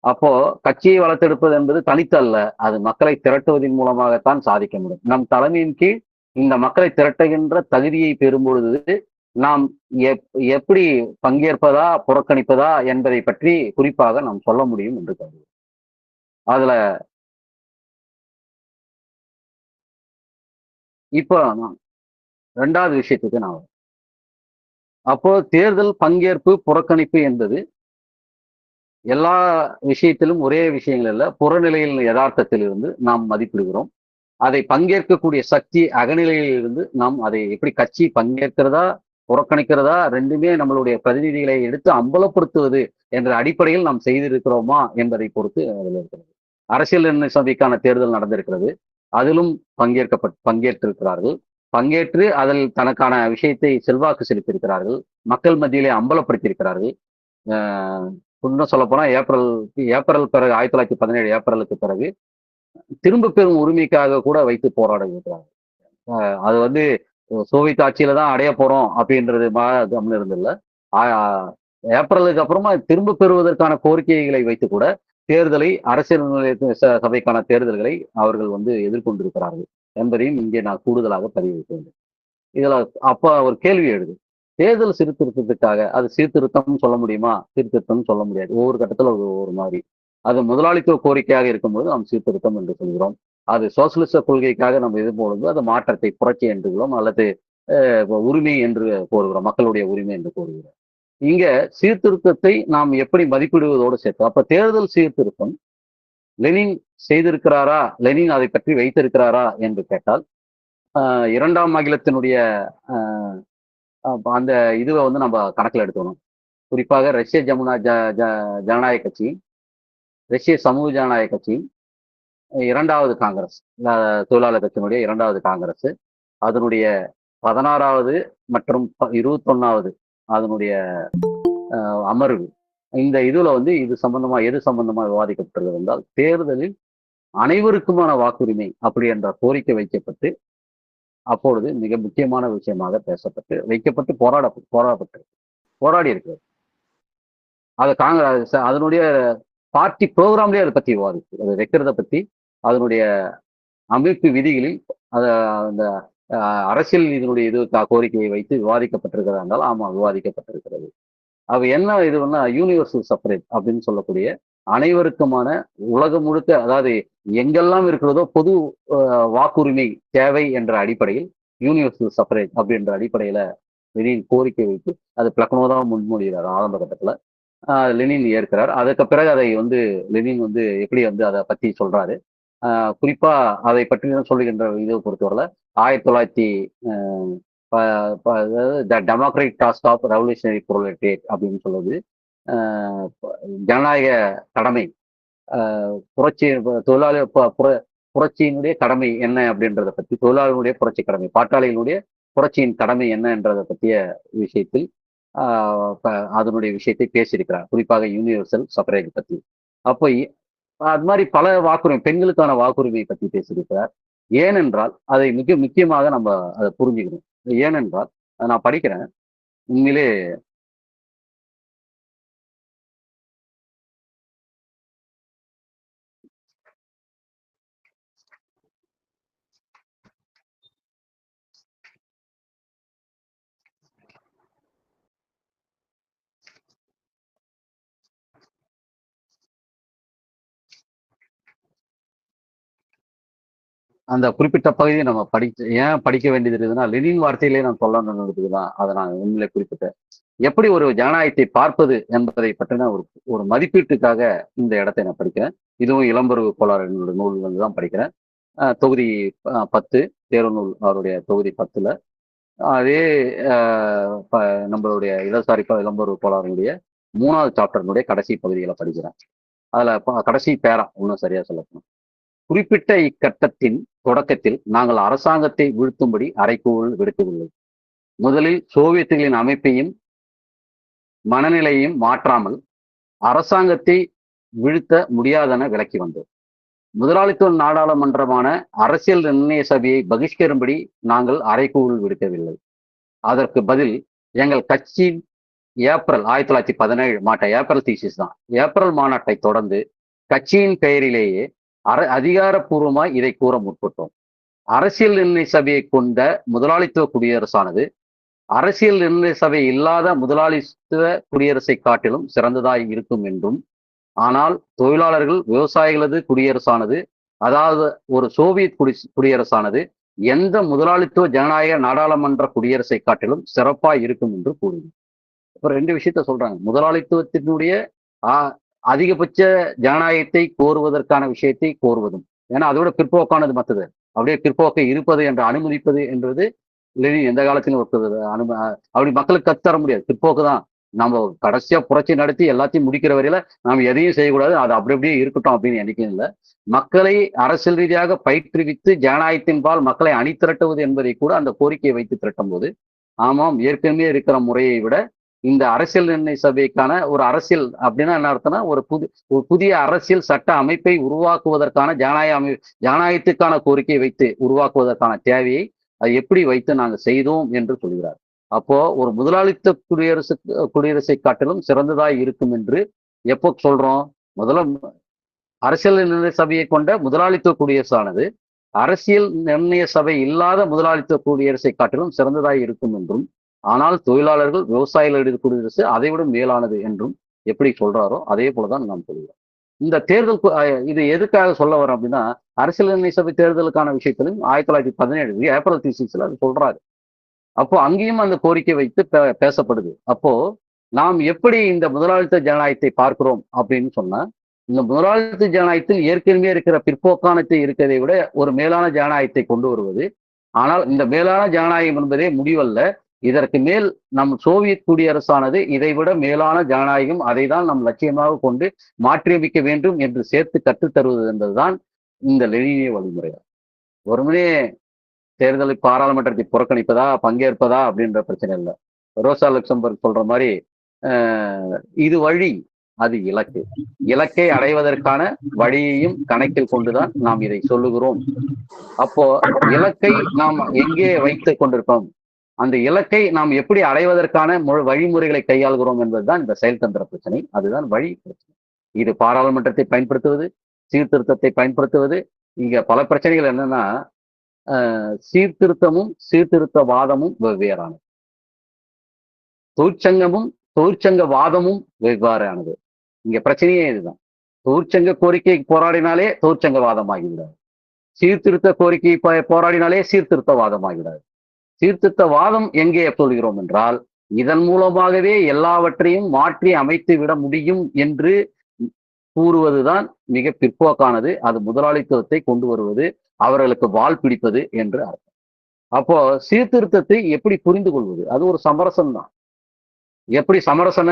அப்போ கட்சியை வளர்த்தெடுப்பது என்பது தனித்தல்ல, அது மக்களை திரட்டுவதன் மூலமாகத்தான் சாதிக்க முடியும். நம் தலைமையின் கீழ் இந்த மக்களை திரட்டுகின்ற தகுதியை பெறும்பொழுது நாம் எப்படி பங்கேற்பதா புறக்கணிப்பதா என்பதை பற்றி குறிப்பாக நாம் சொல்ல முடியும் என்று கருதுகிறோம். அதுல இப்போ 2வது விஷயத்துக்கு நான் அப்போ தேர்தல் பங்கேற்பு புறக்கணிப்பு என்பது எல்லா விஷயத்திலும் ஒரே விஷயங்கள் அல்ல, புறநிலையில் யதார்த்தத்தில் இருந்து நாம் மதிப்பிடுகிறோம். அதை பங்கேற்கக்கூடிய சக்தி அகநிலையில் இருந்து நாம் அதை எப்படி கட்சி பங்கேற்கிறதா புறக்கணிக்கிறதா ரெண்டுமே நம்மளுடைய பிரதிநிதிகளை எடுத்து அம்பலப்படுத்துவது என்ற அடிப்படையில் நாம் செய்திருக்கிறோமா என்பதை பொறுத்து அதில் இருக்கிறது. அரசியல் நிர்ணய சபைக்கான தேர்தல் நடந்திருக்கிறது. அதிலும் பங்கேற்றிருக்கிறார்கள். பங்கேற்று அதில் தனக்கான விஷயத்தை செல்வாக்கு செலுத்தியிருக்கிறார்கள். மக்கள் மத்தியிலே அம்பலப்படுத்தியிருக்கிறார்கள். இன்னும் சொல்ல போனா ஏப்ரல் பிறகு 1917 ஏப்ரலுக்கு பிறகு திரும்ப பெறும் உரிமைக்காக கூட வைத்து போராட இருக்கிறார்கள். அது வந்து சோவியத் ஆட்சியில தான் அடைய போறோம் அப்படின்றது இருந்தில்ல. ஏப்ரலுக்கு அப்புறமா திரும்ப பெறுவதற்கான கோரிக்கைகளை வைத்து கூட தேர்தலை அரசியல் சபைக்கான தேர்தல்களை அவர்கள் வந்து எதிர்கொண்டிருக்கிறார்கள் என்பதையும் இங்கே நான் கூடுதலாக பதிவு வேண்டும். இதுல அப்ப ஒரு கேள்வி எழுது, தேர்தல் சீர்திருத்தத்துக்காக அது சீர்திருத்தம் சொல்ல முடியுமா? சீர்திருத்தம் சொல்ல முடியாது. ஒவ்வொரு கட்டத்துல ஒரு மாதிரி. அது முதலாளித்துவ கோரிக்கையாக இருக்கும்போது நாம் சீர்திருத்தம் என்று சொல்கிறோம். அது சோசியலிச கொள்கைக்காக நம்ம எதிர்பொழுது அது மாற்றத்தை புரட்சி என்றுகிறோம், அல்லது உரிமை என்று கூறுகிறோம், மக்களுடைய உரிமை என்று கூறுகிறோம். இங்க சீர்திருத்தத்தை நாம் எப்படி மதிப்பிடுவதோடு சேர்த்து, அப்ப தேர்தல் சீர்திருத்தம் லெனின் செய்திருக்கிறாரா, லெனின் அதை பற்றி வைத்திருக்கிறாரா என்று கேட்டால், இரண்டாம் அகிலத்தினுடைய அந்த இதுவை வந்து நம்ம கணக்கில் எடுத்துக்கணும். குறிப்பாக ரஷ்ய ஜனநாயக கட்சி, ரஷ்ய சமூக ஜனநாயக கட்சி, இரண்டாவது காங்கிரஸ், தொழிலாளர் கட்சியினுடைய இரண்டாவது காங்கிரஸ், அதனுடைய 16வது மற்றும் 21வது அதனுடைய அமர்வு, இந்த இதுல வந்து எது சம்பந்தமா விவாதிக்கப்பட்டிருக்கிறது என்றால், தேர்தலில் அனைவருக்குமான வாக்குரிமை அப்படி என்ற கோரிக்கை வைக்கப்பட்டு, அப்பொழுது மிக முக்கியமான விஷயமாக பேசப்பட்டு வைக்கப்பட்டு போராடி இருக்கிறது. அது காங்கிரஸ் அதனுடைய பார்ட்டி ப்ரோக்ராம்லேயே அதை பத்தி விவாதிச்சு, அதை வைக்கிறத பத்தி அதனுடைய அமைப்பு விதிகளில் அந்த அரசியல் இதனுடைய கோரிக்கையை வைத்து விவாதிக்கப்பட்டிருக்கிறதா இருந்தால் ஆமா விவாதிக்கப்பட்டிருக்கிறது. அவ என்ன இதுன்னா யூனிவர்சல் சஃப்ரேஜ் அப்படின்னு சொல்லக்கூடிய அனைவருக்குமான உலகம் முழுக்க, அதாவது எங்கெல்லாம் இருக்கிறதோ பொது வாக்குரிமை தேவை என்ற அடிப்படையில் யூனிவர்சல் சஃப்ரேஜ் அப்படின்ற அடிப்படையில லெனின் கோரிக்கை வைத்து அது பிளக்னோ தான் முன்மொழிகிறார் ஆரம்ப கட்டத்துல. லெனின் ஏற்கிறார். அதுக்கு பிறகு அதை வந்து லெனின் வந்து எப்படி வந்து அதை பத்தி சொல்றாரு, குறிப்பா அதை பற்றி சொல்லுகின்ற இதை பொறுத்தவரை 1900 டெமோக்ராட்டிக் டாஸ்க் ஆஃப் ரெவல்யூஷனரி ப்ரோலெட்டேரியட் அப்படின்னு சொல்லுது. ஜனநாயக கடமை, புரட்சி புரட்சியினுடைய கடமை என்ன அப்படின்றத பத்தி, தொழிலாளர்களுடைய புரட்சி கடமை, பாட்டாளிகளுடைய புரட்சியின் கடமை என்ன என்றதை பற்றிய விஷயத்தில் அதனுடைய விஷயத்தை பேசியிருக்கிறார், குறிப்பாக யூனிவர்சல் சஃப்ரேஜ் பத்தி. அப்போ அது மாதிரி பல வாக்குரிமை, பெண்களுக்கான வாக்குரிமையை பற்றி பேசியிருக்கிறார். ஏனென்றால் அதை மிக முக்கியமாக நம்ம அதை புரிஞ்சுக்கணும். ஏனென்றால் நான் படிக்கிறேன், உண்மையிலே அந்த குறிப்பிட்ட பகுதியை நம்ம ஏன் படிக்க வேண்டியது இருக்குதுன்னா, லெனின் வார்த்தையிலே நான் சொல்லணுன்றதுக்கு தான் அதை நான் உண்மையிலே குறிப்பிட்டேன். எப்படி ஒரு ஜனநாயகத்தை பார்ப்பது என்பதை பற்றின ஒரு மதிப்பீட்டுக்காக இந்த இடத்தை நான் படிக்கிறேன். இதுவும் இளம்பருவ கோளாறு என்னோட நூல் வந்து தான் படிக்கிறேன். தொகுதி 10 தேர்வு நூல் அவருடைய தொகுதி 10ல அதே நம்மளுடைய இடதுசாரி இளம்பருவ கோளாறுடைய 3வது சாப்டர்னுடைய கடைசி பகுதிகளை படிக்கிறேன். அதுல கடைசி பேரா இன்னும் சரியா சொல்லணும். குறிப்பிட்ட இக்கட்டத்தின் தொடக்கத்தில் நாங்கள் அரசாங்கத்தை வீழ்த்தும்படி அறைகூவல் விடுக்கவில்லை. முதலில் சோவியத்துகளின் அமைப்பையும் மனநிலையையும் மாற்றாமல் அரசாங்கத்தை வீழ்த்த முடியாதென விலக்கி வந்தோம். முதலாளித்துவ நாடாளுமன்றமான அரசியல் நிர்ணய சபையை பகிஷ்கரும்படி நாங்கள் அறைகூவல் விடுக்கவில்லை. அதற்கு பதில் எங்கள் கட்சி ஏப்ரல் 1917 ஏப்ரல் தீசிஸ் தான், ஏப்ரல் மாநாட்டை தொடர்ந்து கட்சியின் பெயரிலேயே அதிகாரப்பூர்வமாய் இதை கூற முற்பட்டோம். அரசியல் நிர்ணய சபையை கொண்ட முதலாளித்துவ குடியரசானது அரசியல் நிர்ணய சபை இல்லாத முதலாளித்துவ குடியரசை காட்டிலும் சிறந்ததாய் இருக்கும் என்றும், ஆனால் தொழிலாளர்கள் விவசாயிகளது குடியரசானது, அதாவது ஒரு சோவியத் குடியரசானது எந்த முதலாளித்துவ ஜனநாயக நாடாளுமன்ற குடியரசை காட்டிலும் சிறப்பாய் இருக்கும் என்று கூறினார். இப்ப 2 விஷயத்த சொல்றாங்க. முதலாளித்துவத்தினுடைய அதிகபட்ச ஜனநாயகத்தை கோருவதற்கான விஷயத்தை கோருவதும், ஏன்னா அதோட பிற்போக்கானது மற்றது, அப்படியே பிற்போக்கை இருப்பது என்று அனுமதிப்பது என்பது லெனின் எந்த காலத்திலும் அப்படி மக்களுக்கு கற்றுத்தர முடியாது. பிற்போக்கு தான் நம்ம கடைசியா புரட்சி நடத்தி எல்லாத்தையும் முடிக்கிற வரையில நாம் எதையும் செய்யக்கூடாது, அது அப்படி அப்படியே இருக்கட்டும் அப்படின்னு நினைக்கிறது இல்ல. மக்களை அரசியல் ரீதியாக பயிற்றுவித்து ஜனநாயகத்தின்பால் மக்களை அணி திரட்டுவது என்பதை கூட அந்த கோரிக்கையை வைத்து திரட்டும் போது, ஆமாம் ஏற்கனவே இருக்கிற முறையை விட இந்த அரசியல் நிர்ணய சபைக்கான ஒரு அரசியல் அப்படின்னா என்ன அர்த்தம்னா, ஒரு புதிய அரசியல் சட்ட அமைப்பை உருவாக்குவதற்கான ஜனநாயகத்துக்கான கோரிக்கையை வைத்து உருவாக்குவதற்கான தேவையை அதை எப்படி வைத்து நாங்கள் செய்தோம் என்று சொல்கிறார். அப்போ ஒரு முதலாளித்த குடியரசை காட்டிலும் சிறந்ததாய் இருக்கும் என்று எப்போ சொல்றோம்? முதல்ல அரசியல் நிர்ணய சபையை கொண்ட முதலாளித்துவ குடியரசானது அரசியல் நிர்ணய சபை இல்லாத முதலாளித்துவ குடியரசை காட்டிலும் சிறந்ததாய் இருக்கும் என்றும், ஆனால் தொழிலாளர்கள் விவசாயிகள் குடியரசு அதைவிட மேலானது என்றும் எப்படி சொல்றாரோ அதே போலதான் நாம் சொல்கிறோம். இந்த தேர்தல் இது எதுக்காக சொல்ல வரோம் அப்படின்னா, அரசியல் நிர்ணய சபை தேர்தலுக்கான விஷயத்திலும் 1917 ஏப்ரல் 36 அது சொல்றாரு. அப்போ அங்கேயும் அந்த கோரிக்கை வைத்து பேசப்படுது. அப்போ நாம் எப்படி இந்த முதலாளித்த ஜனநாயகத்தை பார்க்கிறோம் அப்படின்னு சொன்னா, இந்த முதலாளித்த ஜனநாயகத்தில் ஏற்கனவே இருக்கிற பிற்போக்கானத்தை இருக்கிறதை விட ஒரு மேலான ஜனநாயகத்தை கொண்டு வருவது. ஆனால் இந்த மேலான ஜனநாயகம் என்பதே முடிவல்ல. இதற்கு மேல் நம் சோவியத் குடியரசானது இதைவிட மேலான ஜனநாயகம், அதை தான் நம் லட்சியமாக கொண்டு மாற்றியமைக்க வேண்டும் என்று சேர்த்து கற்றுத்தருவது என்பதுதான் இந்த லெனினிய வழிமுறையாகும். ஒருமனே தேர்தலை பாராளுமன்றத்தை புறக்கணிப்பதா பங்கேற்பதா அப்படின்ற பிரச்சனை இல்லை. ரோசா லக்சம்பர்க் சொல்ற மாதிரி இது வழி, அது இலக்கு. இலக்கை அடைவதற்கான வழியையும் கணக்கில் கொண்டுதான் நாம் இதை சொல்லுகிறோம். அப்போ இலக்கை நாம் எங்கே வைத்துக் கொண்டிருக்கோம், அந்த இலக்கை நாம் எப்படி அடைவதற்கான வழிமுறைகளை கையாளுகிறோம் என்பதுதான் இந்த செயல்தந்திர பிரச்சனை. அதுதான் வழி பிரச்சனை. இது பாராளுமன்றத்தை பயன்படுத்துவது, சீர்திருத்தத்தை பயன்படுத்துவது. இங்க பல பிரச்சனைகள் என்னன்னா, சீர்திருத்தமும் சீர்திருத்தவாதமும் வெவ்வேறானது. தொழிற்சங்கமும் தொழிற்சங்கவாதமும் வெவ்வேறானது. இங்க பிரச்சனையே இதுதான். தொழிற்சங்க கோரிக்கை போராடினாலே தொழிற்சங்கவாதம் ஆகிவிடாது. சீர்திருத்த கோரிக்கை போராடினாலே சீர்திருத்தவாதம் ஆகிவிடாது. சீர்திருத்தவாதம் எங்கே சொல்கிறோம் என்றால், இதன் மூலமாகவே எல்லாவற்றையும் மாற்றி அமைத்து விட முடியும் என்று கூறுவதுதான் மிக பிற்போக்கானது. அது முதலாளித்துவத்தை கொண்டு வருவது, அவர்களுக்கு வால் பிடிப்பது என்று அர்த்தம். அப்போ சீர்திருத்தத்தை எப்படி புரிந்து கொள்வது? அது ஒரு சமரசம் தான். எப்படி சமரசம்,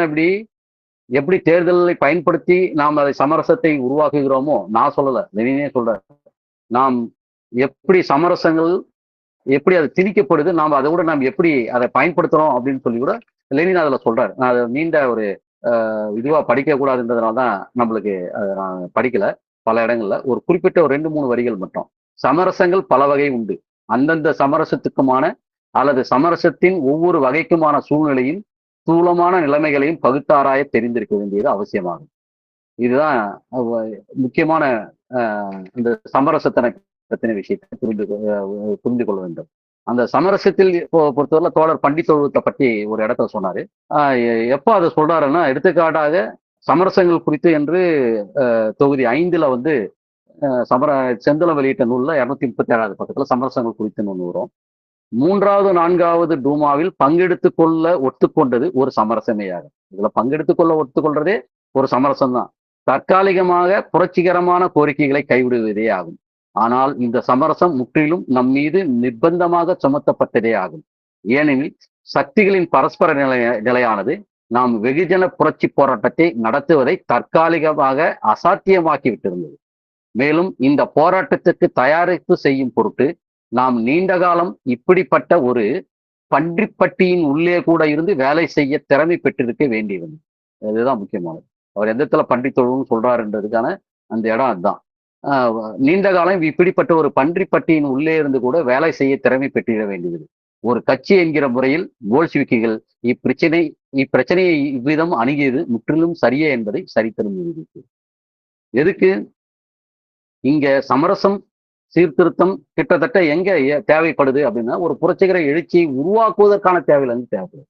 எப்படி தேர்தலை பயன்படுத்தி நாம் அதை சமரசத்தை உருவாக்குகிறோமோ, நான் சொல்லல, லெனினே சொல்றார். நாம் எப்படி சமரசங்கள் எப்படி அது திணிக்கப்படுது, நாம் அதை கூட நாம் எப்படி அதை பயன்படுத்துறோம் அப்படின்னு சொல்லி கூட லெனின் அதுல சொல்றாரு. நான் அதை நீண்ட ஒரு இதுவா படிக்க கூடாதுன்றதுனால தான் நம்மளுக்கு நான் படிக்கல. பல இடங்கள்ல ஒரு குறிப்பிட்ட ஒரு 2-3 வரிகள் மட்டும். சமரசங்கள் பல வகை உண்டு. அந்தந்த சமரசத்துக்குமான அல்லது சமரசத்தின் ஒவ்வொரு வகைக்குமான சூழ்நிலையும் ஸ்தூலமான நிலைமைகளையும் பகுத்தாராய தெரிந்திருக்க வேண்டியது அவசியமாகும். இதுதான் முக்கியமான இந்த சமரசத்தின பற்றின விஷயத்தை புரிந்து கொள்ள வேண்டும். அந்த சமரசத்தில் பொறுத்தவரை தோழர் பண்டிதொழுவத்தை பற்றி ஒரு இடத்துல சொன்னாரு. எப்போ அதை சொல்றாருன்னா, எடுத்துக்காட்டாக சமரசங்கள் குறித்து என்று தொகுதி 5ல வந்து செந்தலம் வெளியிட்ட நூல்ல 237வது பக்கத்துல சமரசங்கள் குறித்துன்னு ஒண்ணு வரும். 3வது 4வது டூமாவில் பங்கெடுத்துக் கொள்ள ஒத்துக்கொண்டது ஒரு சமரசமேயாகும். இதுல பங்கெடுத்துக் கொள்ள ஒத்துக்கொள்றதே ஒரு சமரசம் தான். தற்காலிகமாக புரட்சிகரமான கோரிக்கைகளை கைவிடுவதே ஆகும். ஆனால் இந்த சமரசம் முற்றிலும் நம் மீது நிர்பந்தமாக சுமத்தப்பட்டதே ஆகும். ஏனெனில் சக்திகளின் பரஸ்பர நிலையானது நாம் வெகுஜன புரட்சி போராட்டத்தை நடத்துவதை தற்காலிகமாக அசாத்தியமாக்கி விட்டிருந்தது. மேலும் இந்த போராட்டத்திற்கு தயாரிப்பு செய்யும் பொருட்டு நாம் நீண்ட காலம் இப்படிப்பட்ட ஒரு பன்றிப்பட்டியின் உள்ளே கூட இருந்து வேலை செய்ய திறமை பெற்றிருக்க வேண்டியிருந்தது. இதுதான் முக்கியமானது. அவர் எந்த இடத்துல பன்றி தொழுன்னு சொல்றாருன்றதுக்கான அந்த இடம் அதுதான். நீண்ட காலம் இப்படிப்பட்ட ஒரு பன்றிப்பட்டியின் உள்ளே இருந்து கூட வேலை செய்ய திறமை பெற்றிட வேண்டியது. ஒரு கட்சி என்கிற முறையில் போல்ஷிவிக்குகள் இப்பிரச்சனையை இவ்விதம் அணுகியது முற்றிலும் சரியே என்பதை சரித்திரம் நிரூபித்தது. எதுக்கு இங்க சமரசம் சீர்திருத்தம் கிட்டத்தட்ட எங்க தேவைப்படுது அப்படின்னா, ஒரு புரட்சிகர எழுச்சியை உருவாக்குவதற்கான தேவையில இருந்து தேவைப்படுது.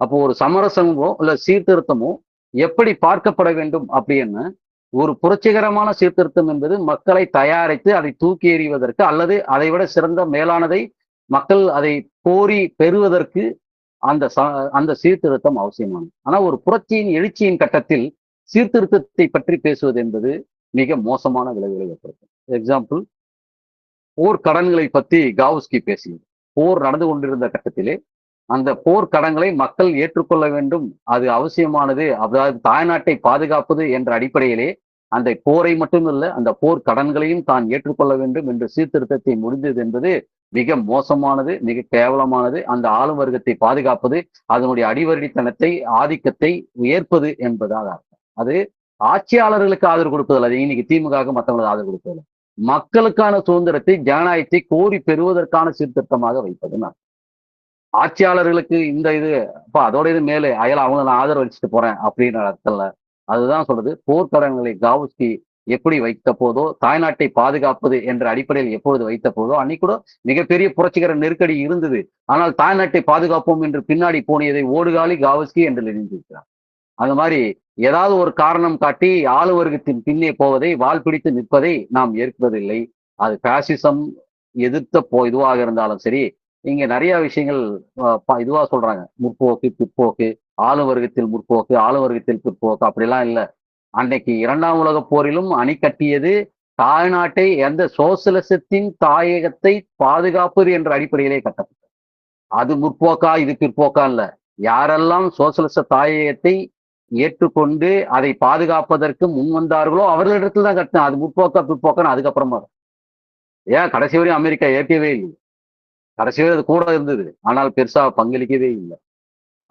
அப்போ ஒரு சமரசமோ இல்ல சீர்திருத்தமோ எப்படி பார்க்கப்பட வேண்டும் அப்படின்னு, ஒரு புரட்சிகரமான சீர்திருத்தம் என்பது மக்களை தயாரித்து அதை தூக்கி எறிவதற்கு அல்லது அதை விட சிறந்த மேலானதை மக்கள் அதை கோரி பெறுவதற்கு அந்த சீர்திருத்தம் அவசியமானது. ஆனா ஒரு புரட்சியின் எழுச்சியின் கட்டத்தில் சீர்திருத்தத்தை பற்றி பேசுவது என்பது மிக மோசமான விளைவுகளை ஏற்படுத்தும். எக்ஸாம்பிள், போர் கடன்களை பற்றி காவுஸ்கி பேசியது. போர் நடந்து கொண்டிருந்த கட்டத்திலே அந்த போர் கடன்களை மக்கள் ஏற்றுக்கொள்ள வேண்டும். அது அவசியமானது. அதாவது தாய்நாட்டை பாதுகாப்பது என்ற அடிப்படையிலே, அந்த போரை மட்டுமல்ல, அந்த போர் கடன்களையும் தான் ஏற்றுக்கொள்ள வேண்டும் என்ற சீர்திருத்தத்தை முடிந்தது என்பது மிக மோசமானது, மிக கேவலமானது. அந்த ஆளும் வர்க்கத்தை பாதுகாப்பது, அதனுடைய அடிவருடித்தனத்தை, ஆதிக்கத்தை ஏற்பது என்பதாக அர்த்தம். அது ஆட்சியாளர்களுக்கு ஆதரவு கொடுப்பதில்ல. அது இன்னைக்கு திமுகவுக்கு மத்தவங்களுக்கு ஆதரவு கொடுப்பதில்ல. மக்களுக்கான சுதந்திரத்தை, ஜனநாயகத்தை கோரி பெறுவதற்கான சீர்திருத்தமாக வைப்பதுன்னு அர்த்தம். ஆட்சியாளர்களுக்கு இந்த இது அப்ப அதோட இது மேலே அவங்க நான் ஆதரவு வச்சுட்டு போறேன் அப்படின்ற அர்த்தம்ல. அதுதான் சொல்றது. போர்க்கடன்களை காவுஸ்கி எப்படி வைத்த போதோ, தாய்நாட்டை பாதுகாப்பது என்ற அடிப்படையில் எப்பொழுது வைத்த போதோ, அன்னைக்கு கூட மிகப்பெரிய புரட்சிகர நெருக்கடி இருந்தது. ஆனால் தாய்நாட்டை பாதுகாப்போம் என்று பின்னாடி போனியதை ஓடுகாலி காவுஸ்கி என்று நினைந்திருக்கிறார். அந்த மாதிரி ஏதாவது ஒரு காரணம் காட்டி ஆளுவர்க்கத்தின் பின்னே போவதை, வால் பிடித்து நிற்பதை நாம் ஏற்பதில்லை. அது பாசிசம் எதிர்த்த இதுவாக இருந்தாலும் சரி, இங்க நிறைய விஷயங்கள் இதுவா சொல்றாங்க. முற்போக்கு, பிற்போக்கு, ஆளும் வர்க்கத்தில் முற்போக்கு, ஆளும் வர்க்கத்தில் பிற்போக்கு அப்படிலாம் இல்ல. அன்னைக்கு 2ஆம் உலகப் போரிலும் அணி கட்டியது தாய்நாட்டை எந்த சோசலிசத்தின் தாயகத்தை பாதுகாப்பது என்ற அடிப்படையிலே கட்டப்பட்டது. அது முற்போக்கா, இது பிற்போக்கா இல்ல. யாரெல்லாம் சோசலிச தாயகத்தை ஏற்றுக்கொண்டு அதை பாதுகாப்பதற்கு முன் வந்தார்களோ அவர்களிடத்தில் தான் கட்டினேன். அது முற்போக்கா பிற்போக்கான்னு அதுக்கப்புறமா. ஏன் கடைசி வரையும் அமெரிக்கா ஏற்கவே இல்லை. கடைசி வரை அது கூட இருந்தது. ஆனால் பெருசா பங்களிக்கவே இல்லை.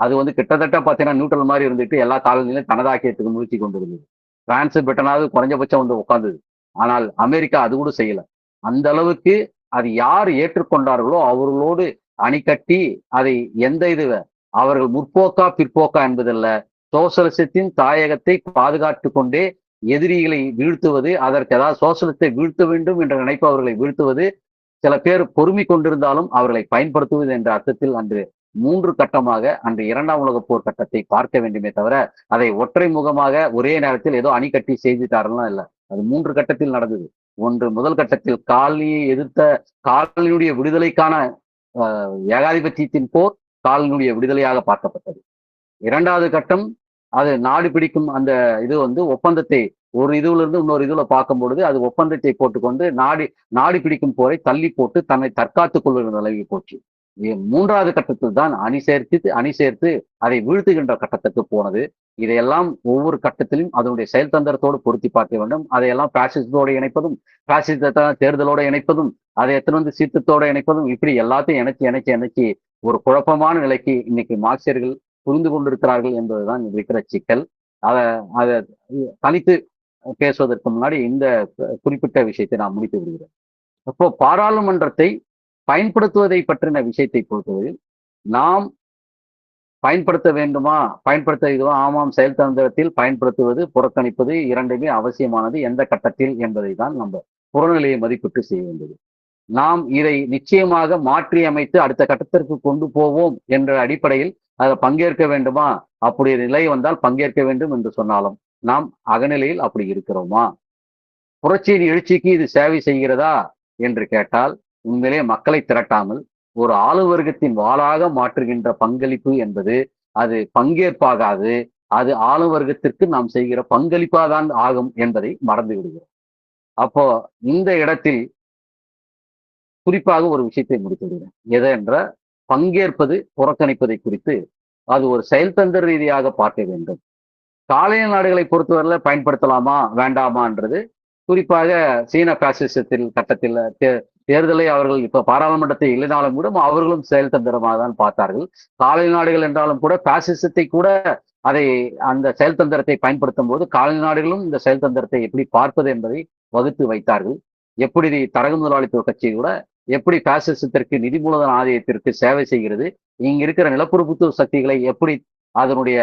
அது கிட்டத்தட்ட பார்த்தீங்கன்னா நியூட்ரல் மாதிரி இருந்துட்டு எல்லா காலநிலையும் தனதாக்கியத்துக்கு முயற்சி கொண்டு இருந்தது. பிரான்ஸ், பிரிட்டனாவது குறைஞ்சபட்சம் உட்கார்ந்தது. ஆனால் அமெரிக்கா அது கூட செய்யல. அந்த அளவுக்கு அது யார் ஏற்றுக்கொண்டார்களோ அவர்களோடு அணி கட்டி அதை எந்த இது அவர்கள் முற்போக்கா பிற்போக்கா என்பதல்ல, சோசலிசத்தின் தாயகத்தை பாதுகாத்துக் கொண்டே எதிரிகளை வீழ்த்துவது, அதற்கு ஏதாவது சோசலிசத்தை வீழ்த்த வேண்டும் என்ற நினைப்பவர்களை வீழ்த்துவது, சில பேர் பொறுமை கொண்டிருந்தாலும் அவர்களை பயன்படுத்துவது என்ற அர்த்தத்தில் அன்று 3 கட்டமாக அன்று 2ஆம் உலகப் போர் கட்டத்தை பார்க்க வேண்டுமே தவிர, அதை ஒற்றை முகமாக ஒரே நேரத்தில் ஏதோ அணி கட்டி செய்துட்டாரெல்லாம் இல்ல. அது 3 கட்டத்தில் நடந்தது. ஒன்று முதல் கட்டத்தில் காலனியை எதிர்த்த காலனியுடைய விடுதலைக்கான ஏகாதிபத்தியத்தின் போர் காலனியுடைய விடுதலையாக பார்க்கப்பட்டது. 2வது கட்டம் அது நாடு பிடிக்கும் அந்த இது ஒப்பந்தத்தை ஒரு இதுல இருந்து இன்னொரு இதுல பார்க்கும் பொழுது அது ஒப்பந்தத்தை போட்டுக்கொண்டு நாடு பிடிக்கும் போரை தள்ளி போட்டு தன்னை தற்காத்துக் கொள்கிற நிலைக்கு போச்சு. 3வது கட்டத்தில் தான் அணி சேர்த்து அதை வீழ்த்துகின்ற கட்டத்துக்கு போனது. இதையெல்லாம் ஒவ்வொரு கட்டத்திலும் அதனுடைய செயல் தந்திரத்தோடு பொருத்தி பார்க்க வேண்டும். அதையெல்லாம் பாசிசத்தோடு இணைப்பதும், பாசிசத்தை தேர்தலோடு இணைப்பதும், அதை எத்தனை சீர்திருத்தத்தோடு இணைப்பதும், இப்படி எல்லாத்தையும் இணைச்சு ஒரு குழப்பமான நிலைக்கு இன்னைக்கு மார்க்சியர்கள் புரிந்து கொண்டிருக்கிறார்கள் என்பதுதான் இருக்கிற சிக்கல். அதை தனித்து பேசுவதற்கு முன்னாடி இந்த குறிப்பிட்ட விஷயத்தை நான் முடித்து விடுகிறேன். அப்போ பாராளுமன்றத்தை பயன்படுத்துவதை பற்றின விஷயத்தை பொறுத்தவரையில் நாம் பயன்படுத்த வேண்டுமா, பயன்படுத்த இதுவா, ஆமாம், செயல் தந்திரத்தில் பயன்படுத்துவது, புறக்கணிப்பது இரண்டுமே அவசியமானது. எந்த கட்டத்தில் என்பதை தான் நம்ம புறநிலையை மதிப்பிட்டு செய்ய வேண்டியது. நாம் இதை நிச்சயமாக மாற்றி அமைத்து அடுத்த கட்டத்திற்கு கொண்டு போவோம் என்ற அடிப்படையில் அதை பங்கேற்க வேண்டுமா, அப்படி நிலை வந்தால் பங்கேற்க வேண்டும் என்று சொன்னாலும் நாம் அகநிலையில் அப்படி இருக்கிறோமா? புரட்சியின் எழுச்சிக்கு இது சேவை செய்கிறதா என்று கேட்டால் உண்மையிலே மக்களை திரட்டாமல் ஒரு ஆளுவர்க்கத்தின் வாளாக மாற்றுகின்ற பங்களிப்பு என்பது அது பங்கேற்பாகாது. அது ஆளுவர்க்கத்திற்கு நாம் செய்கிற பங்களிப்பாதான் ஆகும் என்பதை மறந்து விடுகிறோம். அப்போ இந்த இடத்தில் குறிப்பாக ஒரு விஷயத்தை முடித்து விடுகிறேன். எதை என்ற பங்கேற்பது புறக்கணிப்பதை குறித்து அது ஒரு செயல்தந்திர ரீதியாக பார்க்க வேண்டும். காலனி நாடுகளை பொறுத்தவரையில பயன்படுத்தலாமா வேண்டாமான்றது குறிப்பாக சீன பாசிசத்தில் கட்டத்தில் தேர்தலை அவர்கள் இப்ப பாராளுமன்றத்தை இல்லைனாலும் கூட அவர்களும் செயல் தந்திரமாக தான் பார்த்தார்கள். காலனி நாடுகள் என்றாலும் கூட பாசிசத்தை கூட அதை அந்த செயல் தந்திரத்தை பயன்படுத்தும் போது காலனி நாடுகளும் இந்த செயல் தந்திரத்தை எப்படி பார்ப்பது என்பதை வகுத்து வைத்தார்கள். எப்படி தரகு முதலாளித்துவ கட்சி கூட எப்படி பாசிசத்திற்கு நிதி மூலதன ஆதாயத்திற்கு சேவை செய்கிறது, இங்க இருக்கிற நிலப்பரப்புத்துவ சக்திகளை எப்படி அதனுடைய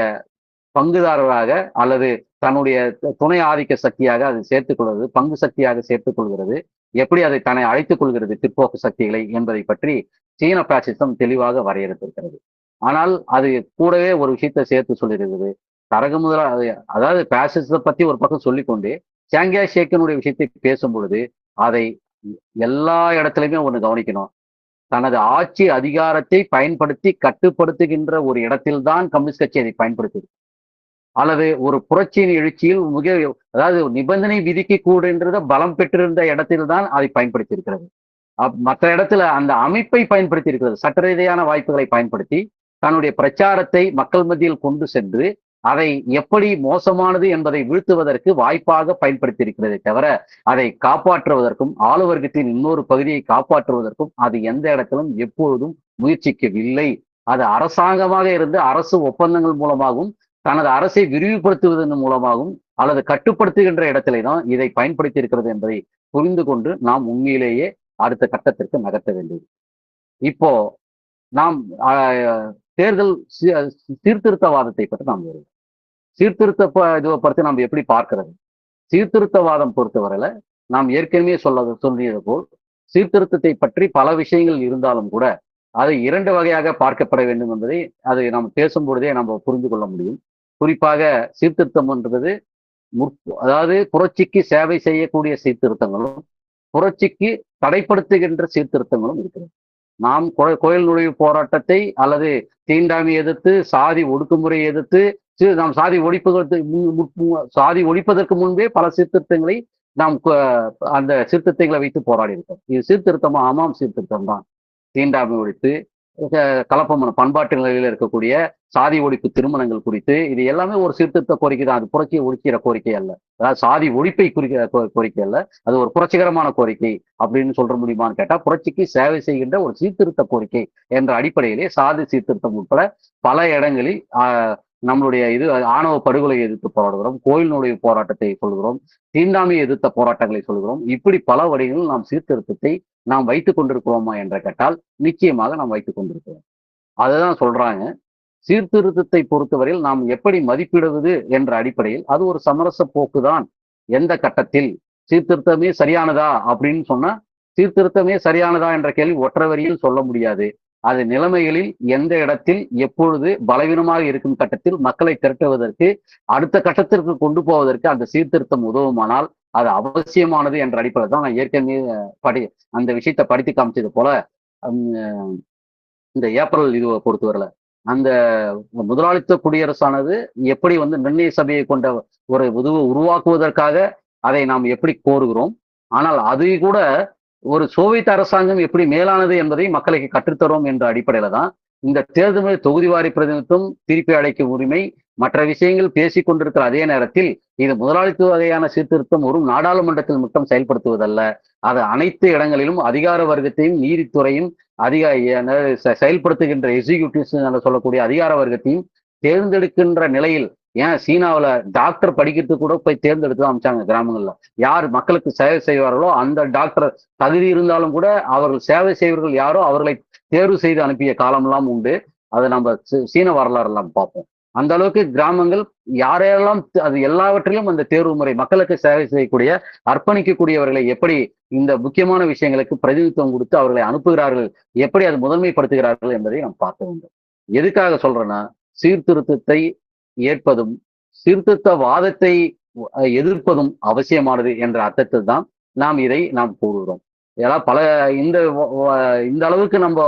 பங்குதாரராக அல்லது தன்னுடைய துணை ஆதிக்க சக்தியாக அது சேர்த்துக் கொள்வது, பங்கு சக்தியாக சேர்த்துக் கொள்கிறது, எப்படி அதை தன்னை அழைத்துக் கொள்கிறது பிற்போக்கு சக்திகளை என்பதை பற்றி சீன பாசிசம் தெளிவாக வரையறுத்திருக்கிறது. ஆனால் அது கூடவே ஒரு விஷயத்தை சேர்த்து சொல்லியிருக்கிறது. தரகு முதலா அதாவது பாசிசத்தை பத்தி ஒரு பக்கம் சொல்லிக்கொண்டு சாங்கியா ஷேக்கினுடைய விஷயத்தை பேசும் பொழுது அதை எல்லா இடத்துலையுமே ஒண்ணு கவனிக்கணும். தனது ஆட்சி அதிகாரத்தை பயன்படுத்தி கட்டுப்படுத்துகின்ற ஒரு இடத்தில்தான் கம்யூனிஸ்ட் கட்சி அதை பயன்படுத்துது. அல்லது ஒரு புரட்சியின் எழுச்சியில் அதாவது நிபந்தனை விதிக்க கூடுன்றத பலம் பெற்றிருந்த இடத்தில்தான் அதை பயன்படுத்தி இருக்கிறது. மற்ற இடத்துல அந்த அமைப்பை பயன்படுத்தி இருக்கிறது. சட்ட ரீதியான வாய்ப்புகளை பயன்படுத்தி தன்னுடைய பிரச்சாரத்தை மக்கள் மத்தியில் கொண்டு சென்று அதை எப்படி மோசமானது என்பதை வீழ்த்துவதற்கு வாய்ப்பாக பயன்படுத்தி இருக்கிறதே தவிர அதை காப்பாற்றுவதற்கும் ஆளுவர்க்கத்தின் இன்னொரு பகுதியை காப்பாற்றுவதற்கும் அது எந்த இடத்திலும் எப்பொழுதும் முயற்சிக்கவில்லை. அது அரசாங்கமாக இருந்து அரசு ஒப்பந்தங்கள் மூலமாகவும் தனது அரசை விரிவுபடுத்துவதன் மூலமாகவும் அல்லது கட்டுப்படுத்துகின்ற இடத்திலே தான் இதை பயன்படுத்தி இருக்கிறது என்பதை புரிந்து கொண்டு நாம் உண்மையிலேயே அடுத்த கட்டத்திற்கு நகர்த்த வேண்டியது. இப்போ நாம் தேர்தல் சீர்திருத்தவாதத்தை பற்றி நாம் வருவோம். சீர்திருத்த இதுவை பற்றி நாம் எப்படி பார்க்கிறது? சீர்திருத்தவாதம் பொறுத்தவரையில நாம் ஏற்கனவே சொல்லியது போல் சீர்திருத்தத்தை பற்றி பல விஷயங்கள் இருந்தாலும் கூட அதை 2 வகையாக பார்க்கப்பட வேண்டும் என்பதை அதை நாம் பேசும்பொழுதே நம்ம புரிந்து கொள்ள முடியும். குறிப்பாக சீர்திருத்தம் என்பது அதாவது புரட்சிக்கு சேவை செய்யக்கூடிய சீர்திருத்தங்களும் புரட்சிக்கு தடைப்படுத்துகின்ற சீர்திருத்தங்களும் இருக்கிறது. நாம் கோயில் நுழைவு போராட்டத்தை அல்லது தீண்டாமை எதிர்த்து சாதி ஒடுக்குமுறையை எதிர்த்து நாம் சாதி ஒழிப்பதற்கு முன்பே பல சீர்திருத்தங்களை நாம் அந்த சீர்திருத்தங்களை வைத்து போராடி இருக்கோம். இது சீர்திருத்தமா? ஆமாம், சீர்திருத்தம் தான். தீண்டாமை ஒழித்து கலப்பமான பண்பாட்டு நிலையில் இருக்கக்கூடிய சாதி ஒழிப்பு திருமணங்கள் குறித்து இது எல்லாமே ஒரு சீர்திருத்த கோரிக்கை தான். அது புரட்சியை ஒழிக்கிற கோரிக்கை அல்ல. அதாவது சாதி ஒழிப்பை குறிக்கிற கோரிக்கை அல்ல, அது ஒரு புரட்சிகரமான கோரிக்கை அப்படின்னு சொல்ற முடியுமான்னு கேட்டா புரட்சிக்கு சேவை செய்கின்ற ஒரு சீர்திருத்த கோரிக்கை என்ற அடிப்படையிலே சாதி சீர்திருத்தம் உட்பட பல இடங்களில் நம்மளுடைய இது ஆணவ படுகொலையை எதிர்த்து போராடுகிறோம், கோயில் நுழைவு போராட்டத்தை சொல்கிறோம், தீண்டாமையை எதிர்த்த போராட்டங்களை சொல்கிறோம். இப்படி பல வழிகளில் நாம் சீர்திருத்தத்தை நாம் வைத்துக் கொண்டிருக்கிறோமா என்ற கேட்டால் நிச்சயமாக நாம் வைத்துக் கொண்டிருக்கிறோம். அதுதான் சொல்றாங்க. சீர்திருத்தத்தை பொறுத்தவரையில் நாம் எப்படி மதிப்பிடுவது என்ற அடிப்படையில் அது ஒரு சமரச போக்குதான். எந்த கட்டத்தில் சீர்திருத்தமே சரியானதா அப்படின்னு சொன்னா சீர்திருத்தமே சரியானதா என்ற கேள்வி ஒற்றை வரியில் சொல்ல முடியாது. அது நிலைமைகளில் எந்த இடத்தில் எப்பொழுது பலவீனமாக இருக்கும் கட்டத்தில் மக்களை திரட்டுவதற்கு அடுத்த கட்டத்திற்கு கொண்டு போவதற்கு அந்த சீர்திருத்தம் உதவுமானால் அது அவசியமானது என்ற அடிப்படையில் தான் நான் ஏற்கனவே அந்த விஷயத்தை படித்து காமிச்சது போல இந்த ஏப்ரல் இதுவை பொறுத்தவரையில அந்த முதலாளித்துவ குடியரசானது எப்படி நிர்ணய சபையை கொண்ட ஒரு உதவு உருவாக்குவதற்காக அதை நாம் எப்படி கோருகிறோம், ஆனால் அது கூட ஒரு சோவியத் அரசாங்கம் எப்படி மேலானது என்பதை மக்களுக்கு கற்றுத்தரும் என்ற அடிப்படையில தான் இந்த தேர்தல் தொகுதிவாரி பிரதிநிதித்துவம், திருப்பி அழைக்கும் உரிமை, மற்ற விஷயங்கள் பேசிக் கொண்டிருக்கிற அதே நேரத்தில் இது முதலாளித்துவ வகையான சீர்திருத்தம் ஒரு நாடாளுமன்றத்தில் மட்டும் செயல்படுத்துவதல்ல, அது அனைத்து இடங்களிலும் அதிகார வர்க்கத்தையும் நீதித்துறையும் செயல்படுத்துகின்ற எக்ஸிக்யூட்டிவ்ஸ் சொல்லக்கூடிய அதிகார வர்க்கத்தையும் தேர்ந்தெடுக்கின்ற நிலையில். ஏன் சீனாவில் டாக்டர் படிக்கிறதுக்கு கூட போய் தேர்ந்தெடுத்து அமைச்சாங்க. கிராமங்கள்ல யார் மக்களுக்கு சேவை செய்வார்களோ அந்த டாக்டர் தகுதி இருந்தாலும் கூட அவர்கள் சேவை செய்வர்கள் யாரோ அவர்களை தேர்வு செய்து அனுப்பிய காலமெல்லாம் உண்டு. அதை நம்ம சீன வரலாறு எல்லாம் பார்ப்போம். அந்த அளவுக்கு கிராமங்கள் யாரையெல்லாம் அது எல்லாவற்றிலும் அந்த தேர்வு முறை மக்களுக்கு சேவை செய்யக்கூடிய அர்ப்பணிக்கக்கூடியவர்களை எப்படி இந்த முக்கியமான விஷயங்களுக்கு பிரதிநிதித்துவம் கொடுத்து அவர்களை அனுப்புகிறார்கள், எப்படி அது முதன்மைப்படுத்துகிறார்கள் என்பதை நாம் பார்க்க வேண்டும். எதுக்காக சொல்றேன்னா சீர்திருத்தத்தை ஏற்பதும் சீர்திருத்தவாதத்தை எதிர்ப்பதும் அவசியமானது என்ற அர்த்தத்தில் தான் நாம் கூறுகிறோம். ஏன்னா இந்த அளவுக்கு நம்ம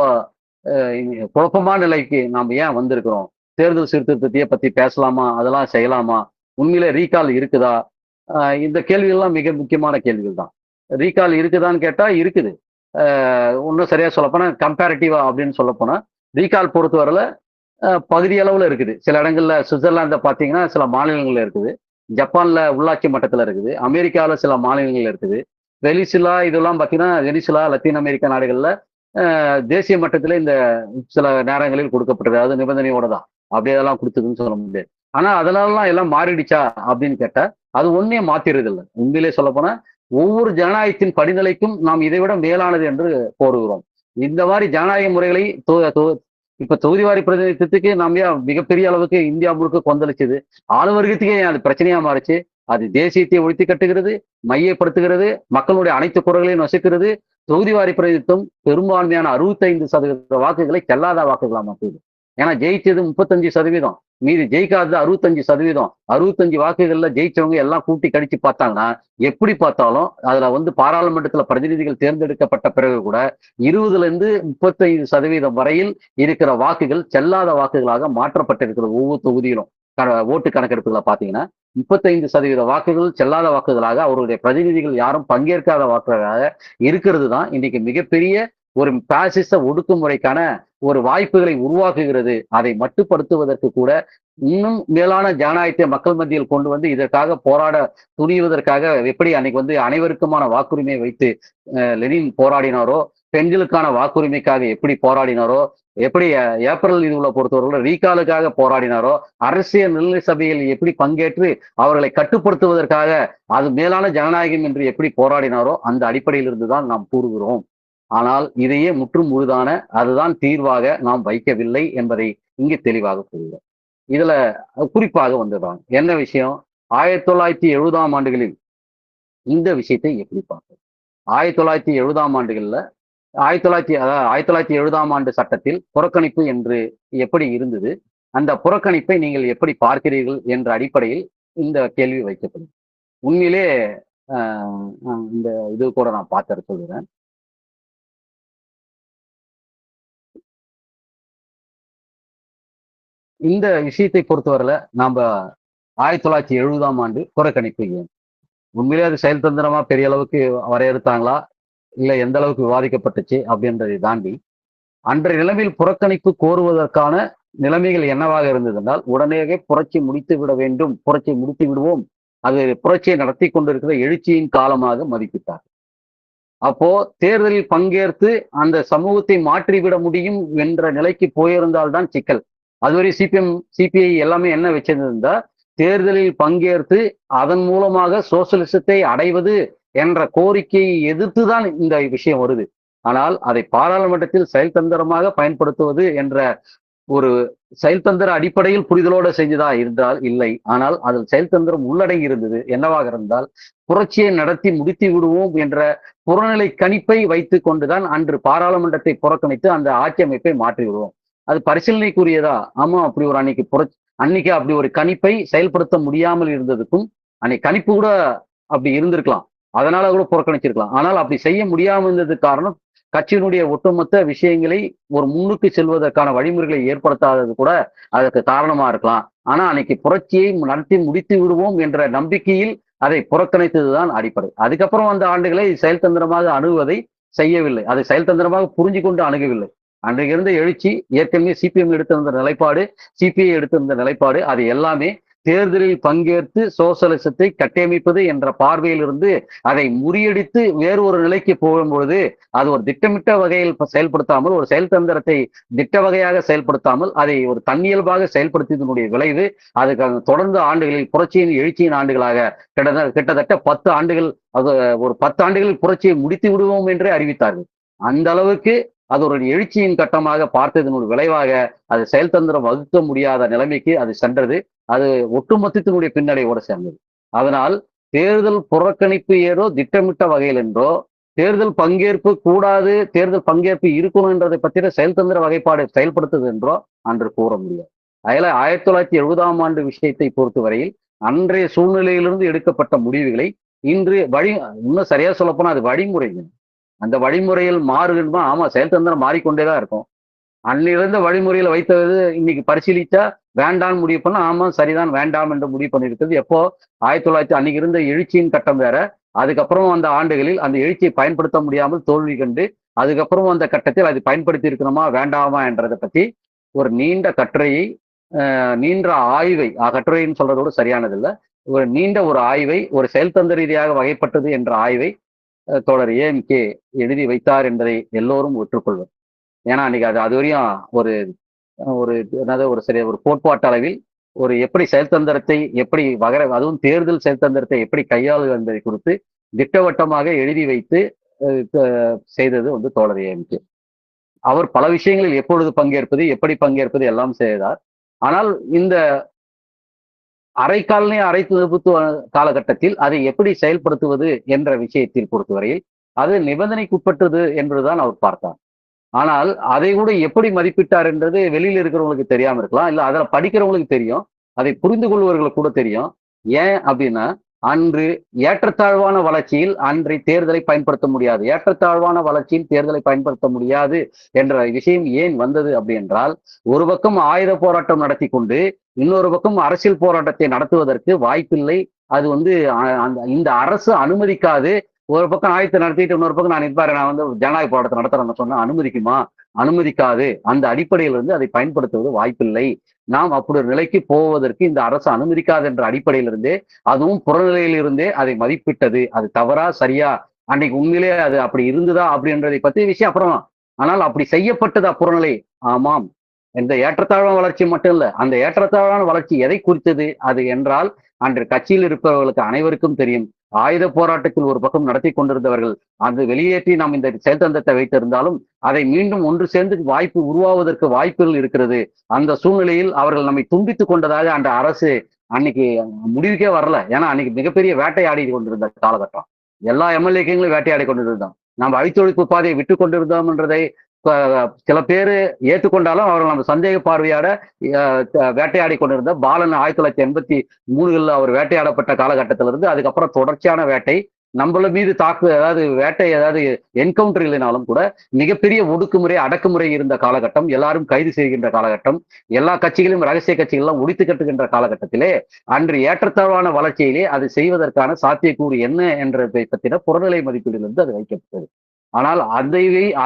குழப்பமான நிலைக்கு நாம் ஏன் வந்திருக்கிறோம்? தேர்தல் சீர்திருத்தத்தையே பத்தி பேசலாமா, அதெல்லாம் செய்யலாமா, உண்மையிலே ரீகால் இருக்குதா? இந்த கேள்விகள்லாம் மிக முக்கியமான கேள்விகள் தான். ரீகால் இருக்குதான்னு கேட்டா இருக்குது. இன்னும் சரியா சொல்லப்போனா கம்பேரிட்டிவா அப்படின்னு சொல்ல போனா ரீகால் பொறுத்தவரையில பகுதி அளவுல இருக்குது. சில இடங்கள்ல சுவிட்சர்லாந்த பாத்தீங்கன்னா சில மாநிலங்கள்ல இருக்குது, ஜப்பான்ல உள்ளாட்சி மட்டத்துல இருக்குது, அமெரிக்காவில் சில மாநிலங்கள்ல இருக்குது, வெனிசுலா இதெல்லாம் பாத்தீங்கன்னா வெனிசுலா லத்தீன் அமெரிக்கா நாடுகள்ல தேசிய மட்டத்துல இந்த சில நேரங்களில் கொடுக்கப்பட்டது. அது நிபந்தனையோட தான், அப்படியே அதெல்லாம் கொடுத்ததுன்னு சொல்ல முடியாது. ஆனா அதனாலலாம் எல்லாம் மாறிடுச்சா அப்படின்னு கேட்டா அது ஒன்னே மாத்திருது இல்லை. உண்மையிலே சொல்ல போனா ஒவ்வொரு ஜனநாயகத்தின் படிநிலைக்கும் நாம் இதை விட மேலானது என்று கோருகிறோம். இந்த மாதிரி ஜனநாயக முறைகளை இப்ப தொகுதிவாரி பிரதிநிதித்துவத்துக்கு நாம் மிகப்பெரிய அளவுக்கு இந்தியா முழுக்க கொந்தளிச்சது. ஆளுவர்க்கத்துக்கே அது பிரச்சனையா மாறிச்சு. அது தேசியத்தை ஒழித்து கட்டுகிறது, மையப்படுத்துகிறது, மக்களுடைய அனைத்து குறைகளையும் நசுக்கிறது. தொகுதிவாரி பிரதிநிதித்துவம் பெரும்பான்மையான 65% வாக்குகளை செல்லாத வாக்குகளா மாற்றுது. ஏன்னா ஜெயிச்சது 35%, மீதி ஜெயிக்காதது 65%. 65 வாக்குகள்ல ஜெயிச்சவங்க எல்லாம் கூட்டி கடிச்சு பார்த்தாங்கன்னா எப்படி பார்த்தாலும் அதுல பாராளுமன்றத்துல பிரதிநிதிகள் தேர்ந்தெடுக்கப்பட்ட பிறகு கூட 20% வரையில் இருக்கிற வாக்குகள் செல்லாத வாக்குகளாக மாற்றப்பட்டிருக்கிறது. ஒவ்வொரு தொகுதியிலும் ஓட்டு கணக்கெடுப்புகளை பார்த்தீங்கன்னா 35% வாக்குகள் செல்லாத வாக்குகளாக அவருடைய பிரதிநிதிகள் யாரும் பங்கேற்காத வாக்குகளாக இருக்கிறது தான் இன்னைக்கு மிகப்பெரிய ஒரு பாசிச ஒடுக்குமுறைக்கான ஒரு வாய்ப்புகளை உருவாக்குகிறது. அதை மட்டுப்படுத்துவதற்கு கூட இன்னும் மேலான ஜனநாயகத்தை மக்கள் மத்தியில் கொண்டு வந்து இதற்காக போராட துணிவதற்காக எப்படி அன்னைக்கு வந்து அனைவருக்குமான வாக்குரிமை வைத்து லெனின் போராடினாரோ, பெண்களுக்கான வாக்குரிமைக்காக எப்படி போராடினாரோ, எப்படி ஏப்ரல் இதுல பொறுத்தவரை ரீகாலுக்காக போராடினாரோ, அரசியல் நிர்ணய சபையில் எப்படி பங்கேற்று அவர்களை கட்டுப்படுத்துவதற்காக அது மேலான ஜனநாயகம் என்று எப்படி போராடினாரோ அந்த அடிப்படையில் இருந்துதான் நாம் கூறுகிறோம். ஆனால் இதையே முற்றும் முழுதான அதுதான் தீர்வாக நாம் வைக்கவில்லை என்பதை இங்கு தெளிவாக கூறுகிறோம். இதுல குறிப்பாக வந்துடுறாங்க என்ன விஷயம், 1970ஆம் ஆண்டுகளில் இந்த விஷயத்தை எப்படி பார்ப்போம். 1970ஆம் ஆண்டுகள்ல 1970ஆம் ஆண்டு சட்டத்தில் புறக்கணிப்பு என்று எப்படி இருந்தது, அந்த புறக்கணிப்பை நீங்கள் எப்படி பார்க்கிறீர்கள் என்ற அடிப்படையில் இந்த கேள்வி வைக்கப்படும். உண்மையிலே இந்த இது கூட நான் பார்த்து சொல்கிறேன். இந்த விஷயத்தை பொறுத்தவரையில நாம 1970ஆம் ஆண்டு புறக்கணிப்பு ஏன் உண்மையிலே அது செயல் தந்திரமா பெரிய அளவுக்கு வரையறுத்தாங்களா, இல்ல எந்த அளவுக்கு விவாதிக்கப்பட்டுச்சு அப்படின்றதை தாண்டி அன்றைய நிலைமையில் புறக்கணிப்பு கோருவதற்கான நிலைமைகள் என்னவாக இருந்தது என்றால், உடனேயே புரட்சி முடித்து விட வேண்டும், புரட்சி முடித்து விடுவோம், அது புரட்சியை நடத்தி கொண்டிருக்கிற எழுச்சியின் காலமாக மதிப்பிட்டார். அப்போ தேர்தலில் பங்கேற்று அந்த சமூகத்தை மாற்றிவிட முடியும் என்ற நிலைக்கு போயிருந்தால்தான் சிக்கல். அதுவரை சிபிஐ எல்லாமே என்ன வச்சிருந்தா, தேர்தலில் பங்கேற்று அதன் மூலமாக சோசியலிசத்தை அடைவது என்ற கோரிக்கையை எதிர்த்துதான் இந்த விஷயம் வருது. ஆனால் அதை பாராளுமன்றத்தில் செயல்தந்திரமாக பயன்படுத்துவது என்ற ஒரு செயல்தந்திர அடிப்படையில் புரிதலோடு செஞ்சதா இருந்தால் இல்லை. ஆனால் அதில் செயல்தந்திரம் உள்ளடங்கி இருந்தது. என்னவாக இருந்தால், புரட்சியை நடத்தி முடித்து விடுவோம் என்ற புறநிலை கணிப்பை வைத்துக் கொண்டுதான் அன்று பாராளுமன்றத்தை புறக்கணித்து அந்த ஆட்சி அமைப்பை மாற்றி விடுவோம். அது பரிசீலனைக்குரியதா? ஆமா, அப்படி ஒரு அன்னைக்கு அப்படி ஒரு கணிப்பை செயல்படுத்த முடியாமல் இருந்ததுக்கும், அன்னைக்கு கணிப்பு கூட அப்படி இருந்திருக்கலாம், அதனால கூட புறக்கணிச்சிருக்கலாம். ஆனால் அப்படி செய்ய முடியாமல் இருந்ததுக்கு காரணம் கட்சியினுடைய ஒட்டுமொத்த விஷயங்களை ஒரு முன்னுக்கு செல்வதற்கான வழிமுறைகளை ஏற்படுத்தாதது கூட அதற்கு காரணமா இருக்கலாம். ஆனா அன்னைக்கு புரட்சியை நடத்தி முடித்து விடுவோம் என்ற நம்பிக்கையில் அதை புறக்கணித்ததுதான் அடிப்படை. அதுக்கப்புறம் அந்த ஆண்டுகளை செயல்தந்திரமாக அணுகுவதை செய்யவில்லை, அதை செயல்தந்திரமாக புரிஞ்சு கொண்டு அணுகவில்லை. அன்றைக்கு இருந்த எழுச்சி ஏற்கனவே சிபிஎம் எடுத்திருந்த நிலைப்பாடு, சிபிஐ எடுத்திருந்த நிலைப்பாடு, அது எல்லாமே தேர்தலில் பங்கேற்று சோசலிசத்தை கட்டமைப்பது என்ற பார்வையிலிருந்து அதை முறியடித்து வேறு ஒரு நிலைக்கு போகும்பொழுது அது ஒரு திட்டமிட்ட வகையில் செயல்படுத்தாமல், ஒரு செயல்தந்திரத்தை திட்ட வகையாக செயல்படுத்தாமல் அதை ஒரு தன்னியல்பாக செயல்படுத்தியதனுடைய விளைவு அதுக்கு தொடர்ந்து ஆண்டுகளில் புரட்சியின் எழுச்சியின் ஆண்டுகளாக கிட்டத்தட்ட 10 ஆண்டுகள், அது ஒரு 10 ஆண்டுகளில் புரட்சியை முடித்து விடுவோம் என்றே அறிவித்தார்கள். அந்த அளவுக்கு அது ஒரு எழுச்சியின் கட்டமாக பார்த்ததனுடைய விளைவாக அது செயல்தந்திரம் வகுக்க முடியாத நிலைமைக்கு அது சென்றது. அது ஒட்டுமொத்தத்தினுடைய பின்னடைவோடு சேர்ந்தது. அதனால் தேர்தல் புறக்கணிப்பு ஏதோ திட்டமிட்ட வகையில் என்றோ, தேர்தல் பங்கேற்பு கூடாது, தேர்தல் பங்கேற்பு இருக்கணும் என்றதை பற்றின செயல்தந்திர வகைப்பாடு செயல்படுத்துது என்றோ அன்று கூற முடியாது. அதில் 1970ஆம் ஆண்டு விஷயத்தை பொறுத்தவரையில் அன்றைய சூழ்நிலையிலிருந்து எடுக்கப்பட்ட முடிவுகளை இன்று இன்னும் சரியா சொல்லப்போனா அது வழிமுறைங்க. அந்த வழிமுறையில் மாறுதுன்னா ஆமா செயல்தந்திரம் மாறிக்கொண்டேதான் இருக்கும். அன்னிலிருந்த வழிமுறையில வைத்தது இன்னைக்கு பரிசீலித்தா வேண்டாம் முடிவு பண்ண, ஆமா சரிதான் வேண்டாம் என்று முடிவு பண்ணியிருக்கிறது. எப்போ 1900 அன்னைக்கு இருந்த எழுச்சியின் கட்டம் வேற, அதுக்கப்புறம் அந்த ஆண்டுகளில் அந்த எழுச்சியை பயன்படுத்த முடியாமல் தோல்வி கண்டு அதுக்கப்புறம் அந்த கட்டத்தில் அதை பயன்படுத்தி இருக்கணுமா வேண்டாமா என்றதை பற்றி ஒரு நீண்ட கட்டுரையை, நீண்ட ஆய்வை, கட்டுரைன்னு சொல்றதோடு சரியானதில்லை, ஒரு நீண்ட ஒரு ஆய்வை, ஒரு செயல்தந்திர ரீதியாக வகைப்பட்டது என்ற ஆய்வை தோழர் ஏஎம்கே எழுதி வைத்தார் என்பதை எல்லோரும் ஒற்றுக்கொள்வர். ஏன்னா அன்னைக்கு அது வரையும் ஒரு ஒரு என்னது ஒரு சரி ஒரு கோட்பாட்டு அளவில் ஒரு எப்படி செயல்தந்திரத்தை எப்படி அதுவும் தேர்தல் செயல்தந்திரத்தை எப்படி கையாளுவது என்பதை குறித்து திட்டவட்டமாக எழுதி வைத்து செய்தது வந்து தோழர் ஏஎம்கே. அவர் பல விஷயங்களில் எப்பொழுது பங்கேற்பது, எப்படி பங்கேற்பது எல்லாம் செய்தார். ஆனால் இந்த அரை நிபுத்துவ காலகட்டத்தில் அதை எப்படி செயல்படுத்துவது என்ற விஷயத்தில் பொறுத்தவரையில் அது நிபந்தனைக்குட்பட்டது என்பதுதான் அவர் பார்த்தார். ஆனால் அதை கூட எப்படி மதிப்பிட்டார் என்றது வெளியில் இருக்கிறவங்களுக்கு தெரியாம இருக்கலாம், இல்ல அதில் படிக்கிறவங்களுக்கு தெரியும், அதை புரிந்து கொள்வர்களுக்கு கூட தெரியும். ஏன் அப்படின்னா, அன்று ஏற்றத்தாழ்வான வளர்ச்சியில் அன்றை தேர்தலை பயன்படுத்த முடியாது, ஏற்றத்தாழ்வான வளர்ச்சியில் தேர்தலை பயன்படுத்த முடியாது என்ற விஷயம் ஏன் வந்தது அப்படி என்றால், ஒரு பக்கம் ஆயுத போராட்டம் நடத்தி கொண்டு இன்னொரு பக்கம் அரசியல் போராட்டத்தை நடத்துவதற்கு வாய்ப்பில்லை. அது வந்து இந்த அரசு அனுமதிக்காது. ஒரு பக்கம் ஆயத்தை நடத்திட்டு இன்னொரு பக்கம் நான் நிற்பாரு, நான் வந்து ஜனநாயக போராட்டத்தை நடத்துறேன்னு சொன்னா அனுமதிக்குமா? அனுமதிக்காது. அந்த அடிப்படையிலிருந்து அதை பயன்படுத்துவது வாய்ப்பில்லை. நாம் அப்படி ஒரு நிலைக்கு போவதற்கு இந்த அரசு அனுமதிக்காது என்ற அடிப்படையிலிருந்தே, அதுவும் புறநிலையில் இருந்தே அதை மதிப்பிட்டது. அது தவறா? சரியா? அன்னைக்கு உண்மையிலே அது அப்படி இருந்ததா? அப்படின்றதை பத்தி விஷயம் அப்புறம். ஆனால் அப்படி செய்யப்பட்டதா புறநிலை? ஆமாம். இந்த ஏற்றத்தாழ்வான வளர்ச்சி மட்டும் இல்ல. அந்த ஏற்றத்தாழ்வான வளர்ச்சி எதை குறித்தது? அது என்றால், அன்று கட்சியில் இருப்பவர்களுக்கு அனைவருக்கும் தெரியும். ஆயுத போராட்டத்தில் ஒரு பக்கம் நடத்திக் கொண்டிருந்தவர்கள், அது வெளியேற்றி நாம் இந்த செயல்தந்திரத்தை வைத்திருந்தாலும், அதை மீண்டும் ஒன்று சேர்ந்து வாய்ப்பு உருவாவதற்கு வாய்ப்புகள் இருக்கிறது. அந்த சூழ்நிலையில் அவர்கள் நம்மை துண்டித்துக் கொண்டதாக அந்த அரசு அன்னைக்கு முடிவுக்கே வரல. ஏன்னா, அன்னைக்கு மிகப்பெரிய வேட்டையாடி கொண்டிருந்த காலகட்டம். எல்லா எம்.எல்.ஏ.க்களும் வேட்டையாடி கொண்டிருந்தோம். நாம் அழித்தொழிப்பு பாதையை விட்டுக் கொண்டிருந்தோம் என்றதை ப சில பேரு ஏற்றுக்கொண்டாலும் அவர்கள் நம்ம சந்தேக பார்வையாட வேட்டையாடி கொண்டிருந்த பாலன் 1983ல அவர் வேட்டையாடப்பட்ட காலகட்டத்திலிருந்து அதுக்கப்புறம் தொடர்ச்சியான வேட்டை நம்மள மீது அதாவது வேட்டை ஏதாவது என்கவுண்டர் இல்லைனாலும் கூட மிகப்பெரிய ஒடுக்குமுறை அடக்குமுறை இருந்த காலகட்டம், எல்லாரும் கைது செய்கின்ற காலகட்டம், எல்லா கட்சிகளையும் ரகசிய கட்சிகள் ஒழித்து கட்டுகின்ற காலகட்டத்திலே அன்று ஏற்றத்தாழ்வான வளர்ச்சியிலே அது செய்வதற்கான சாத்தியக்கூறு என்ன என்றதை பற்றின புறநிலை மதிப்பீடிலிருந்து அது வைக்கப்பட்டது. ஆனால்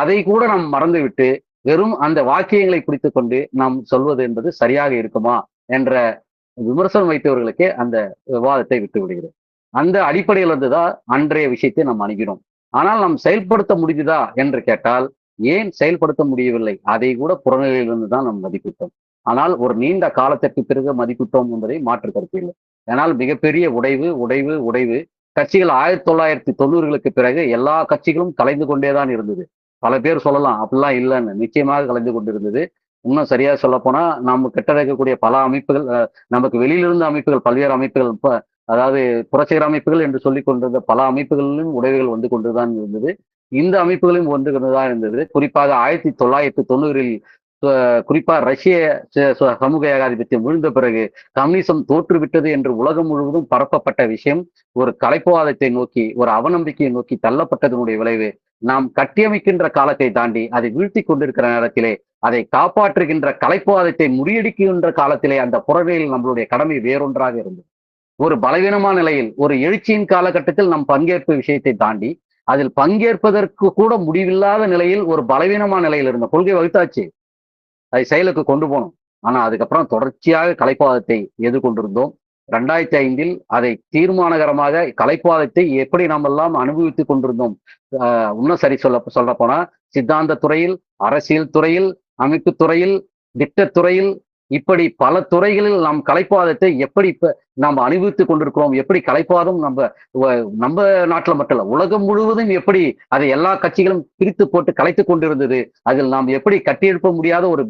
அதை கூட நாம் மறந்துவிட்டு வெறும் அந்த வாக்கியங்களை பிடித்துக் கொண்டு நாம் சொல்வது என்பது சரியாக இருக்குமா என்ற விமர்சனம் வைத்தவர்களுக்கே அந்த விவாதத்தை விட்டு விடுகிறேன். அந்த அடிப்படையில் இருந்துதான் அன்றைய விஷயத்தை நாம் அணுகிறோம். ஆனால் நாம் செயல்படுத்த முடியுதா என்று கேட்டால் ஏன் செயல்படுத்த முடியவில்லை? அதை கூட புறநிலையிலிருந்து தான் நாம் மதிப்பிட்டோம். ஆனால் ஒரு நீண்ட காலத்திற்கு பிறகு மதிப்பிட்டோம் என்பதை மாற்று கருத்து இல்லை. ஆனால் மிகப்பெரிய உடைவு கட்சிகள் 1990களுக்கு பிறகு எல்லா கட்சிகளும் கலைந்து கொண்டேதான் இருந்தது. பல பேர் சொல்லலாம் அப்படிலாம் இல்லைன்னு. நிச்சயமாக கலைந்து கொண்டிருந்தது. இன்னும் சரியா சொல்லப் போனா நம்ம கிட்ட இருக்கக்கூடிய பல அமைப்புகள் நமக்கு வெளியிலிருந்த அமைப்புகள் பல்வேறு அமைப்புகள் அதாவது புரட்சிகர அமைப்புகள் என்று சொல்லிக் கொண்டிருந்த பல அமைப்புகளிலும் உடைவுகள் வந்து கொண்டுதான் இருந்தது. இந்த அமைப்புகளும் வந்து கொண்டுதான் இருந்தது. குறிப்பாக 1990ல் குறிப்பா ரஷ்ய சமூக ஏகாதிபத்தியம் விழுந்த பிறகு கம்யூனிசம் தோற்றுவிட்டது என்று உலகம் முழுவதும் பரப்பப்பட்ட விஷயம் ஒரு கலைப்புவாதத்தை நோக்கி ஒரு அவநம்பிக்கையை நோக்கி தள்ளப்பட்டதனுடைய விளைவு நாம் கட்டியமைக்கின்ற காலத்தை தாண்டி அதை வீழ்த்தி கொண்டிருக்கிற நேரத்திலே அதை காப்பாற்றுகின்ற கலைப்புவாதத்தை முறியடிக்கின்ற காலத்திலே அந்த புறநிலையில் நம்மளுடைய கடமை வேறொன்றாக இருந்தது. ஒரு பலவீனமான நிலையில் ஒரு எழுச்சியின் காலகட்டத்தில் நம் பங்கேற்பு விஷயத்தை தாண்டி அதில் பங்கேற்பதற்கு கூட முடிவில்லாத நிலையில் ஒரு பலவீனமான நிலையில் இருந்த கொள்கை வகுத்தாச்சு. அதை செயலுக்கு கொண்டு போனோம். ஆனா அதுக்கப்புறம் தொடர்ச்சியாக கலைப்பாதத்தை எதிர்கொண்டிருந்தோம். 2005ல் அதை தீர்மானகரமாக கலைப்பாதத்தை எப்படி நாம் எல்லாம் அனுபவித்துக் கொண்டிருந்தோம். இன்னும் சரி சொல்ல போனா சித்தாந்த துறையில், அரசியல் துறையில், அமைப்பு துறையில், திட்டத்துறையில் இப்படி பல துறைகளில் நாம் கலைப்பாதத்தை எப்படி நாம் அனுபவித்துக் கொண்டிருக்கிறோம். எப்படி கலைப்பாதம் நம்ம நாட்டுல மட்டும் இல்ல உலகம் முழுவதும் எப்படி அதை எல்லா கட்சிகளும் பிரித்து போட்டு கலைத்துக் கொண்டிருந்தது. அதில் நாம் எப்படி கட்டியெழுப்ப முடியாத ஒரு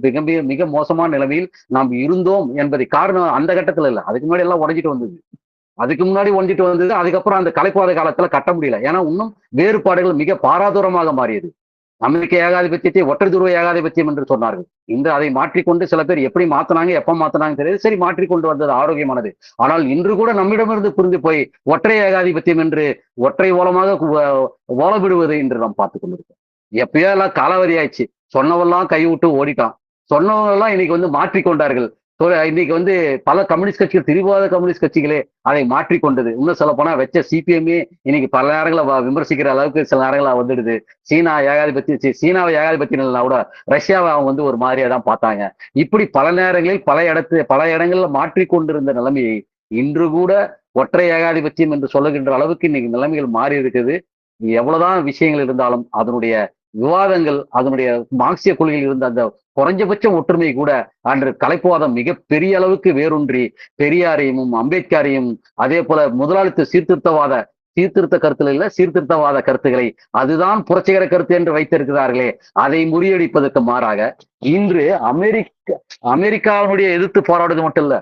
மிக மோசமான நிலைமையில் நாம் இருந்தோம் என்பதை காரணம் அந்த கட்டத்துல இல்ல. அதுக்கு முன்னாடி எல்லாம் உடைஞ்சிட்டு வந்தது. அதுக்கப்புறம் அந்த கலைப்பாத காலத்துல கட்ட முடியல. ஏன்னா இன்னும் வேறுபாடுகள் மிக பாராதூரமாக மாறியது. அமெரிக்க ஏகாதிபத்தியத்தை ஒற்றை துருவ ஏகாதிபத்தியம் என்று சொன்னார்கள். இந்த அதை மாற்றிக்கொண்டு சில பேர் எப்படி மாத்தினாங்க, எப்ப மாத்தினாங்க தெரியாது. சரி மாற்றிக்கொண்டு வந்தது ஆரோக்கியமானது. ஆனால் இன்று கூட நம்மிடமிருந்து புரிந்து போய் ஒற்றை ஏகாதிபத்தியம் என்று ஒற்றை ஓலமாக ஓலவிடுவது என்று நாம் பார்த்துக் கொண்டிருக்கோம். எப்பயோ எல்லாம் காலாவதி ஆயிடுச்சு. சொன்னவெல்லாம் கை விட்டு ஓடிட்டான். சொன்னவங்க எல்லாம் இன்னைக்கு வந்து மாற்றிக்கொண்டார்கள். இன்னைக்கு பல கம்யூனிஸ்ட் கட்சிகள் திரிவாத கம்யூனிஸ்ட் கட்சிகளே அதை மாற்றிக்கொண்டது. இன்னும் சொல்ல போனா வச்ச சிபிஎம்ஏ இன்னைக்கு பல நேரங்களில் விமர்சிக்கிற அளவுக்கு சில நேரங்களில் வந்துடுது. சீனாவை ஏகாதிபத்தியம் கூட ரஷ்யாவை அவங்க ஒரு மாதிரியா தான் பார்த்தாங்க. இப்படி பல நேரங்களில் பல இடங்கள்ல மாற்றிக்கொண்டிருந்த நிலைமையை இன்று கூட ஒற்றை ஏகாதிபத்தியம் என்று சொல்லுகின்ற அளவுக்கு இன்னைக்கு நிலைமைகள் மாறி இருக்குது. எவ்வளவுதான் விஷயங்கள் இருந்தாலும் அதனுடைய விவாதங்கள் அதனுடைய மார்க்சிய கொள்கையில் இருந்த அந்த குறைஞ்சபட்ச ஒற்றுமை கூட அன்று கலைப்புவாதம் மிக பெரிய அளவுக்கு வேரூன்றி பெரியாரையும் அம்பேத்கரையும் அதே போல முதலாளித்த சீர்திருத்த கருத்துல இல்ல சீர்திருத்தவாத கருத்துக்களை அதுதான் புரட்சிகர கருத்து என்று வைத்திருக்கிறார்களே அதை முறியடிப்பதற்கு மாறாக இன்று அமெரிக்காவினுடைய எதிர்த்து போராடுவது மட்டும் இல்ல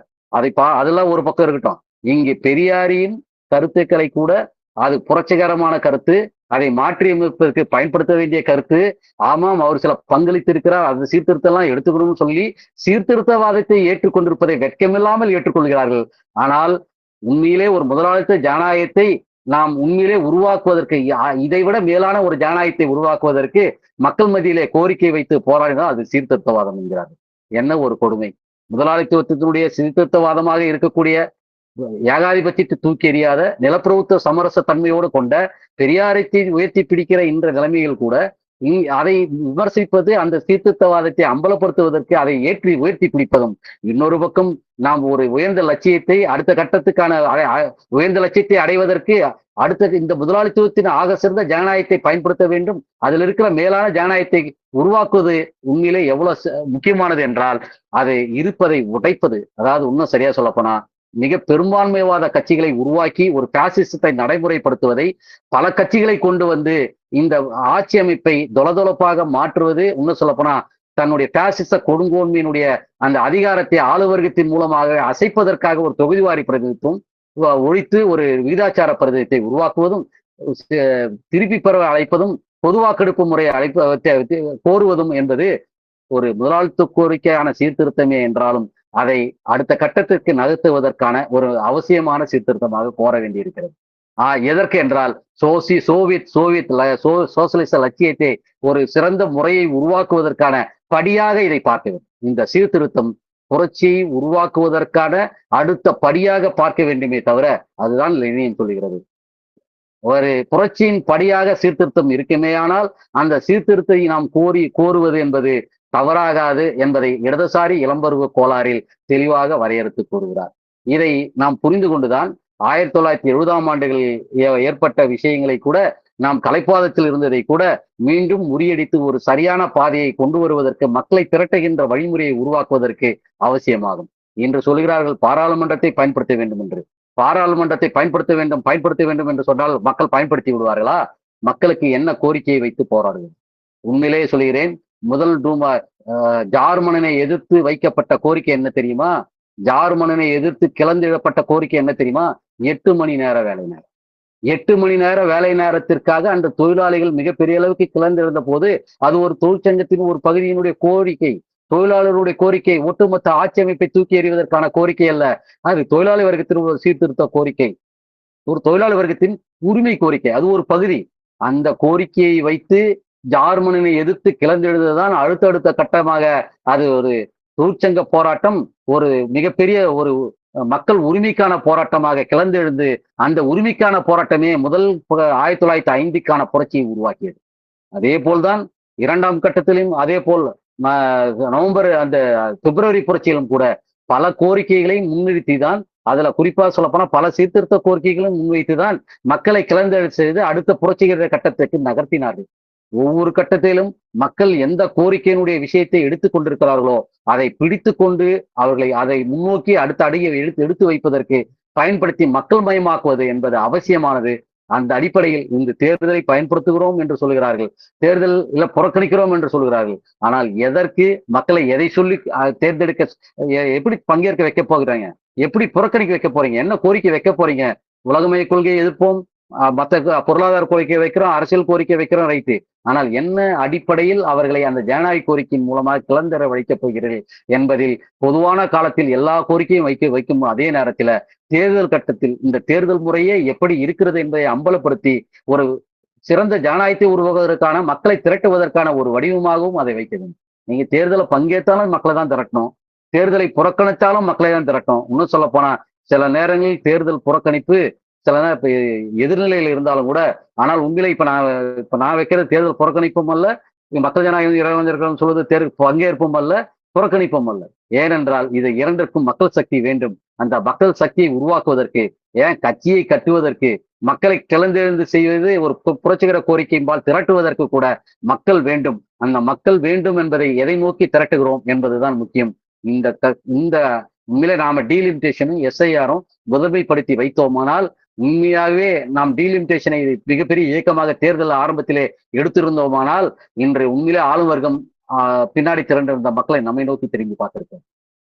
அதெல்லாம் ஒரு பக்கம் இருக்கட்டும். இங்கு பெரியாரின் கருத்துக்களை கூட அது புரட்சிகரமான கருத்து, அதை மாற்றியமைப்பதற்கு பயன்படுத்த வேண்டிய கருத்து. ஆமாம் அவர் சில பங்களித்து இருக்கிறார், அது சீர்திருத்தம் எடுத்துக்கணும்னு சொல்லி சீர்திருத்தவாதத்தை ஏற்றுக்கொண்டிருப்பதை வெட்கமில்லாமல் ஏற்றுக்கொள்கிறார்கள். ஆனால் உண்மையிலே ஒரு முதலாளித்த ஜனநாயகத்தை நாம் உண்மையிலே உருவாக்குவதற்கு இதைவிட மேலான ஒரு ஜனநாயகத்தை உருவாக்குவதற்கு மக்கள் மத்தியிலே கோரிக்கை வைத்து போராடினால் அது சீர்திருத்தவாதம் என்கிறார்கள். என்ன ஒரு கொடுமை! முதலாளித்துவத்தினுடைய சீர்திருத்தவாதமாக இருக்கக்கூடிய ஏகாதிபத்தியத்தை தூக்கி எறியாத நிலப்பிரபுத்துவ சமரச தன்மையோடு கொண்ட பெரியாரத்தை உயர்த்தி பிடிக்கிற இந்த நிலைமைகள் கூட அதை விமர்சிப்பது, அந்த சீர்திருத்தவாதத்தை அம்பலப்படுத்துவதற்கு அதை ஏற்றி உயர்த்தி பிடிப்பதும், இன்னொரு பக்கம் நாம் ஒரு உயர்ந்த லட்சியத்தை அடுத்த கட்டத்துக்கான உயர்ந்த லட்சியத்தை அடைவதற்கு அடுத்த இந்த முதலாளித்துவத்தின் ஆக சிறந்த ஜனநாயகத்தை பயன்படுத்த வேண்டும். அதில் இருக்கிற மேலான ஜனநாயகத்தை உருவாக்குவது உண்மையிலே எவ்வளவு முக்கியமானது என்றால், அதை இருப்பதை உடைப்பது. அதாவது இன்னும் சரியா சொல்லப்போனா, மிக பெரும்பான்மைவாத கட்சிகளை உருவாக்கி ஒரு பாசிசத்தை நடைமுறைப்படுத்துவதை பல கட்சிகளை கொண்டு வந்து இந்த ஆட்சி அமைப்பை தொலதொலப்பாக மாற்றுவது, இன்னும் சொல்லப்போனா தன்னுடைய பாசிச கொடுங்கோன்மையினுடைய அந்த அதிகாரத்தை ஆளுவர்க்கத்தின் மூலமாக அசைப்பதற்காக ஒரு தொகுதிவாரி பிரதிநிதித்துவம் ஒழித்து ஒரு விகிதாச்சார பிரதிநிதித்தை உருவாக்குவதும், திருப்பி பெற அழைப்பதும், பொது வாக்கெடுப்பு முறையை கோருவதும் என்பது ஒரு முதலாளித்துவ கோரிக்கையான சீர்திருத்தமே என்றாலும் அதை அடுத்த கட்டத்திற்கு நகர்த்துவதற்கான ஒரு அவசியமான சீர்திருத்தமாக கோர வேண்டியிருக்கிறது. எதற்கு என்றால் சோசியலிச லட்சியத்தை ஒரு சிறந்த முறையை உருவாக்குவதற்கான படியாக இதை பார்க்க வேண்டும். இந்த சீர்திருத்தம் புரட்சியை உருவாக்குவதற்கான அடுத்த படியாக பார்க்க வேண்டுமே தவிர, அதுதான் லெனின் சொல்லுகிறது. ஒரு புரட்சியின் படியாக சீர்திருத்தம் இருக்குமேயானால் அந்த சீர்திருத்தத்தை நாம் கோருவது என்பது தவறாகாது என்பதை இடதுசாரி இளம்பருவ கோளாறில் தெளிவாக வரையறுத்து கூறுகிறார். இதை நாம் புரிந்து கொண்டுதான் 1970ஆம் ஆண்டுகளில் ஏற்பட்ட விஷயங்களை கூட, நாம் கலைப்பாதத்தில் இருந்ததை கூட மீண்டும் முறியடித்து ஒரு சரியான பாதையை கொண்டு வருவதற்கு, மக்களை திரட்டுகின்ற வழிமுறையை உருவாக்குவதற்கு அவசியமாகும். இன்று சொல்கிறார்கள் பாராளுமன்றத்தை பயன்படுத்த வேண்டும் என்று. பாராளுமன்றத்தை பயன்படுத்த வேண்டும் என்று சொன்னால் மக்கள் பயன்படுத்தி விடுவார்களா? மக்களுக்கு என்ன கோரிக்கையை வைத்து போராடுவது? உண்மையிலேயே சொல்கிறேன், முதல் டூமா ஜார்மனனை எதிர்த்து வைக்கப்பட்ட கோரிக்கை என்ன தெரியுமா? ஜார்மனனை எதிர்த்து கிளந்திடப்பட்ட கோரிக்கை என்ன தெரியுமா? 8 மணி நேர வேலை நேரம். 8 மணி நேர வேலை நேரத்திற்காக அந்த தொழிலாளிகள் மிகப்பெரிய அளவுக்கு கிளந்திருந்த போது, அது ஒரு தொழிற்சங்கத்தின் ஒரு பகுதியினுடைய கோரிக்கை, தொழிலாளர்களுடைய கோரிக்கை, ஒட்டுமொத்த ஆட்சி அமைப்பை தூக்கி எறிவதற்கான கோரிக்கை அல்ல. அது தொழிலாளி வர்க்கத்தின் ஒரு சீர்திருத்த கோரிக்கை, ஒரு தொழிலாளி வர்க்கத்தின் உரிமை கோரிக்கை, அது ஒரு பகுதி. அந்த கோரிக்கையை வைத்து ஜார்மனியை எதிர்த்து கிளந்தெழுதுதான் அடுத்தடுத்த கட்டமாக அது ஒரு தொழிற்சங்க போராட்டம், ஒரு மிகப்பெரிய ஒரு மக்கள் உரிமைக்கான போராட்டமாக கிளந்தெழுந்து, அந்த உரிமைக்கான போராட்டமே முதல் 1905க்கான புரட்சியை உருவாக்கியது. அதே போல்தான் 2ஆம் கட்டத்திலும் அதே போல் நவம்பர் அந்த பிப்ரவரி புரட்சியிலும் கூட பல கோரிக்கைகளை முன்னிறுத்தி தான், அதுல குறிப்பா சொல்லப்போனா பல சீர்திருத்த கோரிக்கைகளும் முன்வைத்துதான் மக்களை கிளந்தெழ செய்து அடுத்த புரட்சிகர கட்டத்திற்கு நகர்த்தினார்கள். ஒவ்வொரு கட்டத்திலும் மக்கள் எந்த கோரிக்கையினுடைய விஷயத்தை எடுத்துக் கொண்டிருக்கிறார்களோ அதை பிடித்து கொண்டு அவர்களை அதை முன்னோக்கி அடுத்த அடியை எடுத்து வைப்பதற்கு பயன்படுத்தி மக்கள் மயமாக்குவது என்பது அவசியமானது. அந்த அடிப்படையில் இந்த தேர்தலை பயன்படுத்துகிறோம் என்று சொல்கிறார்கள், தேர்தல் இல்ல புறக்கணிக்கிறோம் என்று சொல்கிறார்கள். ஆனால் எதற்கு மக்களை எதை சொல்லி தேர்ந்தெடுக்க, எப்படி பங்கேற்க வைக்க போகிறாங்க, எப்படி புறக்கணிக்க வைக்க போறீங்க, என்ன கோரிக்கை வைக்க போறீங்க? உலகமய கொள்கையை எதிர்ப்போம், மற்ற பொருளாதார கோரிக்கை வைக்கிறோம், அரசியல் கோரிக்கை வைக்கிறோம், ரைட்டு. ஆனால் என்ன அடிப்படையில் அவர்களை அந்த ஜனநாயக கோரிக்கையின் மூலமாக கிளந்தர வைக்கப் போகிறீர்கள் என்பதில் பொதுவான காலத்தில் எல்லா கோரிக்கையும் வைக்கும் அதே நேரத்தில் தேர்தல் கட்டத்தில் இந்த தேர்தல் முறையே எப்படி இருக்கிறது என்பதை அம்பலப்படுத்தி ஒரு சிறந்த ஜனநாயகத்தை உருவாக்குவதற்கான, மக்களை திரட்டுவதற்கான ஒரு வடிவமாகவும் அதை வைக்க வேண்டும். நீங்க தேர்தலை பங்கேற்றாலும் மக்களை தான் திரட்டணும், தேர்தலை புறக்கணித்தாலும் மக்களை தான் திரட்டணும். இன்னும் சொல்ல போனா சில நேரங்களில் தேர்தல் புறக்கணிப்பு சில நேரம் எதிர்நிலையில் இருந்தாலும் கூட, ஆனால் உண்மையில இப்ப நான் வைக்கிறது தேர்தல் புறக்கணிப்பும் அல்ல, மக்கள் ஜனநாயகம் இறைவஞ்சர்கள் சொல்வது தேர்தல் பங்கேற்பும் அல்ல, புறக்கணிப்பும் அல்ல. ஏனென்றால் இது இரண்டிற்கும் மக்கள் சக்தி வேண்டும். அந்த மக்கள் சக்தியை உருவாக்குவதற்கு, ஏன் கட்சியை கட்டுவதற்கு, மக்களை கிளந்தெழுந்து செய்வது ஒரு புரட்சிகர கோரிக்கையின்பால் திரட்டுவதற்கு கூட மக்கள் வேண்டும். அந்த மக்கள் வேண்டும் என்பதை எதை நோக்கி திரட்டுகிறோம் என்பதுதான் முக்கியம். இந்த உண்மையிலே நாம டீலிமிட்டேஷனும் எஸ்ஐஆரும் முதன்மைப்படுத்தி வைத்தோமானால், உண்மையாகவே நாம் டீலிமிட்டேஷனை மிகப்பெரிய இயக்கமாக தேர்தல் ஆரம்பத்திலே எடுத்திருந்தோமானால், இன்று உண்மையிலே ஆளும் வர்க்கம் பின்னாடி திரண்டிருந்த மக்களை நம்மை நோக்கி திரும்பி பார்த்திருக்கோம்.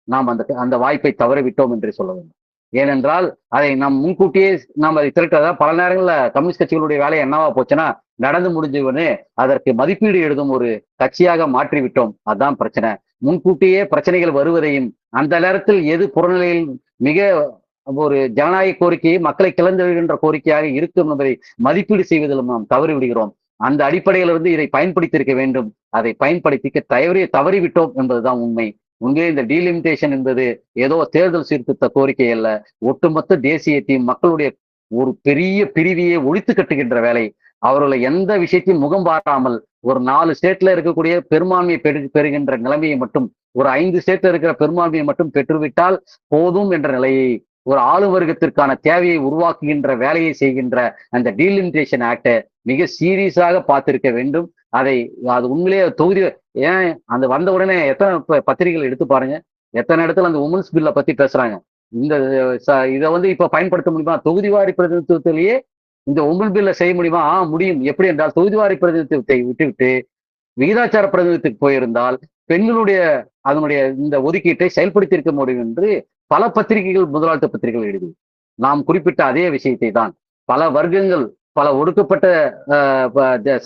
நாம் அந்த வாய்ப்பை தவறிவிட்டோம் என்று சொல்ல வேண்டும். ஏனென்றால் அதை நாம் முன்கூட்டியே நாம் அதை திரட்டதா பல நேரங்களில் கம்யூனிஸ்ட் கட்சிகளுடைய வேலை என்னவா போச்சுன்னா, நடந்து முடிஞ்சவனே அதற்கு மதிப்பீடு எழுதும் ஒரு கட்சியாக மாற்றிவிட்டோம். அதுதான் பிரச்சனை. முன்கூட்டியே பிரச்சனைகள் வருவதையும், அந்த நேரத்தில் எது புறநிலையில் மிக ஒரு ஜனநாயக கோரிக்கையை மக்களை கிளந்தெழுகின்ற கோரிக்கையாக இருக்கும் என்பதை மதிப்பீடு செய்வதிலும் நாம் தவறி விடுகிறோம். அந்த அடிப்படையில் இதை பயன்படுத்தியிருக்க வேண்டும். அதை பயன்படுத்திக்க தவறிவிட்டோம் என்பதுதான் உண்மை. உண்மையே இந்த டீலிமிட்டேஷன் என்பது ஏதோ தேர்தல் சீர்திருத்த கோரிக்கை அல்ல, ஒட்டுமொத்த தேசியத்தையும் மக்களுடைய ஒரு பெரிய பிரிவியை ஒழித்து கட்டுகின்ற வேலை. அவர்களை எந்த விஷயத்தையும் முகம் பாராமல் ஒரு 4 ஸ்டேட்ல இருக்கக்கூடிய பெரும்பான்மையை பெறுகின்ற நிலைமையை மட்டும், ஒரு 5 ஸ்டேட்ல இருக்கிற பெரும்பான்மையை மட்டும் பெற்றுவிட்டால் போதும் என்ற நிலையை, ஒரு ஆளும் வர்க்கத்திற்கான தேவையை உருவாக்குகின்ற வேலையை செய்கின்ற அந்த டீலிமிட்டேஷன் ஆக்ட மிக சீரியஸாக பார்த்திருக்க வேண்டும். அதை அது உண்மையிலேயே தொகுதி ஏன் அந்த வந்த உடனே எத்தனை பத்திரிகைகள் எடுத்து பாருங்க. எத்தனை இடத்துல அந்த உமன்ஸ் பில்ல பத்தி பேசுறாங்க. இந்த இத வந்து இப்ப பயன்படுத்த முடியுமா? தொகுதிவாரி பிரதிநிதித்துவத்திலேயே இந்த உமன் பில்ல செய்ய முடியுமா? முடியும். எப்படி என்றால் தொகுதிவாரி பிரதிநிதித்துவத்தை விட்டுவிட்டு விகிதாச்சார பிரதிநிதித்துவத்துக்கு போயிருந்தால் பெண்களுடைய அதனுடைய இந்த ஒதுக்கீட்டை செயல்படுத்தி இருக்க முடியும் என்று பல பத்திரிகைகள், முதலாளித்த பத்திரிகைகள் எழுதுது. நாம் குறிப்பிட்ட அதே விஷயத்தை தான் பல வர்க்கங்கள், பல ஒடுக்கப்பட்ட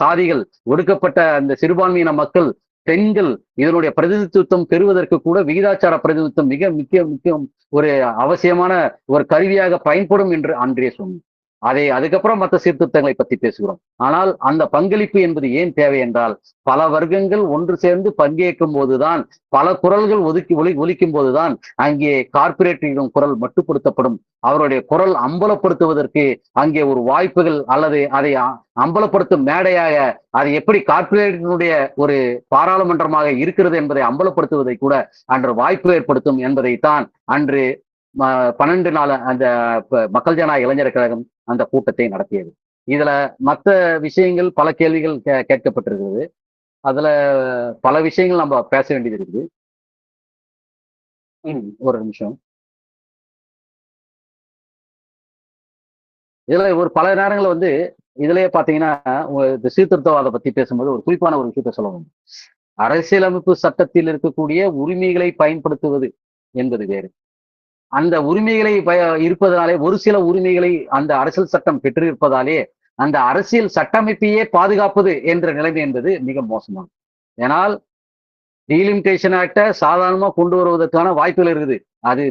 சாதிகள், ஒடுக்கப்பட்ட அந்த சிறுபான்மையின மக்கள், பெண்கள் இதனுடைய பிரதிநிதித்துவம் பெறுவதற்கு கூட விகிதாச்சார பிரதிநிதித்துவம் மிக முக்கிய ஒரு அவசியமான ஒரு கருவியாக பயன்படும் என்று அன்றே சொன்னோம். அதுக்கப்புறம் மற்ற சீர்திருத்தங்களை பத்தி பேசுகிறோம். ஆனால் அந்த பங்களிப்பு என்பது ஏன் தேவை என்றால், பல வர்க்கங்கள் ஒன்று சேர்ந்து பங்கேற்கும் போதுதான், பல குரல்கள் ஒலிக்கும் போதுதான் அங்கே கார்ப்பரேட்டின் குரல் மட்டுப்படுத்தப்படும். அவருடைய குரல் அம்பலப்படுத்துவதற்கு அங்கே ஒரு வாய்ப்புகள் அல்லது அதை அம்பலப்படுத்தும் மேடையாக அது எப்படி கார்ப்பரேட்டினுடைய ஒரு பாராளுமன்றமாக இருக்கிறது என்பதை அம்பலப்படுத்துவதை கூட அன்று வாய்ப்பு ஏற்படுத்தும் என்பதைத்தான் அன்று 12 நாள் அந்த மக்கள் ஜனநாயக இளைஞர் கழகம் அந்த கூட்டத்தை நடத்தியது. இதுல மற்ற விஷயங்கள் பல கேள்விகள் கேட்கப்பட்டிருக்கிறது. அதுல பல விஷயங்கள் நம்ம பேச வேண்டியது இருக்குது. ஒரு நிமிஷம். இதுல ஒரு பல நேரங்கள்ல வந்து இதுலயே பாத்தீங்கன்னா இந்த சீர்திருத்தவாத பத்தி பேசும்போது ஒரு குறிப்பான ஒரு விஷயத்த சொல்ல வேண்டும். அரசியலமைப்பு சட்டத்தில் இருக்கக்கூடிய உரிமைகளை பயன்படுத்துவது என்பது வேறு. அந்த உரிமைகளை இருப்பதனாலே ஒரு சில உரிமைகளை அந்த அரசியல் சட்டம் பெற்றிருப்பதாலே அந்த அரசியல் சட்டமைப்பையே பாதுகாப்பது என்ற நிலைமை என்பது மிக மோசமானது. ஏனால் டீலிமிட்டேஷன் ஆக்ட சாதாரணமா கொண்டு வருவதற்கான வாய்ப்புகள் இருக்குது. அது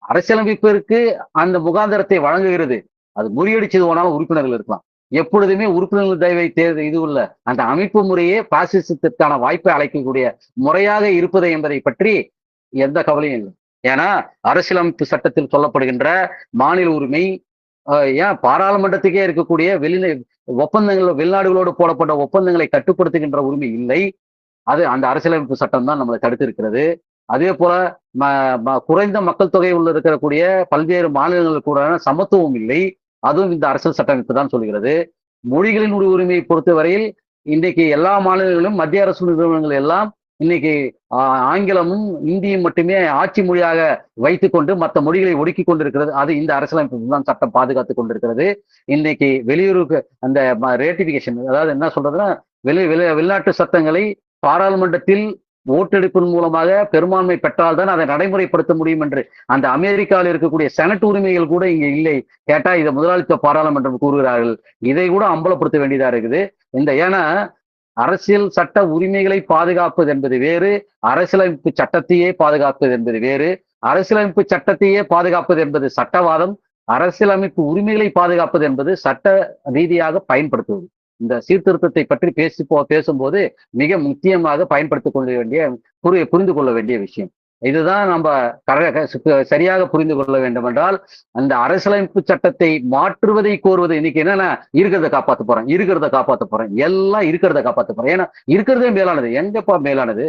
அரசியலமைப்பிற்கு அந்த முகாந்திரத்தை வழங்குகிறது. அது முறியடிச்சது போனாலும் உறுப்பினர்கள் இருக்கலாம். எப்பொழுதுமே உறுப்பினர்கள் தயவை இது உள்ள அந்த அமைப்பு முறையே பாசிசத்திற்கான வாய்ப்பை அளிக்கக்கூடிய முறையாக இருப்பது என்பதை பற்றி எந்த கவலையும் இல்லை. ஏன்னா அரசியலமைப்பு சட்டத்தில் சொல்லப்படுகின்ற மாநில உரிமை, ஏன் பாராளுமன்றத்துக்கே இருக்கக்கூடிய ஒப்பந்தங்கள், வெளிநாடுகளோடு போடப்பட்ட ஒப்பந்தங்களை கட்டுப்படுத்துகின்ற உரிமை இல்லை. அது அந்த அரசியலமைப்பு சட்டம் தான் நம்மளை தடுத்து இருக்கிறது. அதே போல குறைந்த மக்கள் தொகை உள்ள இருக்கக்கூடிய பல்வேறு மாநிலங்கள் கூட சமத்துவம் இல்லை. அதுவும் இந்த அரசியல் சட்டமைப்பு தான் சொல்கிறது. மொழிகளின் உரிமையை பொறுத்தவரையில் இன்னைக்கு எல்லா மாநிலங்களிலும் மத்திய அரசு நிறுவனங்கள் எல்லாம் இன்னைக்கு ஆங்கிலமும் இந்தியும் மட்டுமே ஆட்சி மொழியாக வைத்துக்கொண்டு மற்ற மொழிகளை ஒடுக்கி கொண்டிருக்கிறது. அது இந்த அரசியலமைப்பு தான் சட்டம் பாதுகாத்துக் கொண்டிருக்கிறது. இன்னைக்கு வெளியுறவு அந்த ரேட்டிபிகேஷன், அதாவது என்ன சொல்றதுன்னா வெளிநாட்டு சட்டங்களை பாராளுமன்றத்தில் ஓட்டெடுப்பின் மூலமாக பெரும்பான்மை பெற்றால்தான் அதை நடைமுறைப்படுத்த முடியும் என்று அந்த அமெரிக்காவில் இருக்கக்கூடிய செனட் உரிமைகள் கூட இங்க இல்லை. கேட்டா இதை முதலாளித்துவ பாராளுமன்றம் கூறுகிறார்கள். இதை கூட அம்பலப்படுத்த வேண்டியதா இருக்குது. ஏன்னா அரசியல் சட்ட உரிமைகளை பாதுகாப்பது என்பது வேறு, அரசியலமைப்பு சட்டத்தையே பாதுகாப்பது என்பது வேறு. அரசியலமைப்பு சட்டத்தையே பாதுகாப்பது என்பது சட்டவாதம், அரசியலமைப்பு உரிமைகளை பாதுகாப்பது என்பது சட்ட ரீதியாக பயன்படுத்துவது. இந்த சீர்திருத்தத்தை பற்றி பேசும்போது மிக முக்கியமாக பயன்படுத்திக் கொள்ள வேண்டிய புரிந்து கொள்ள வேண்டிய விஷயம் இதுதான். நம்ம சரியாக புரிந்து கொள்ள வேண்டும் என்றால் அந்த அரசியலமைப்பு சட்டத்தை மாற்றுவதை கோருவது இன்னைக்கு என்னன்னா இருக்கிறத காப்பாத்த போறேன் எல்லாம் இருக்கிறத காப்பாத்த போறேன். ஏன்னா இருக்கிறதே மேலானது. எங்கப்பா மேலானது?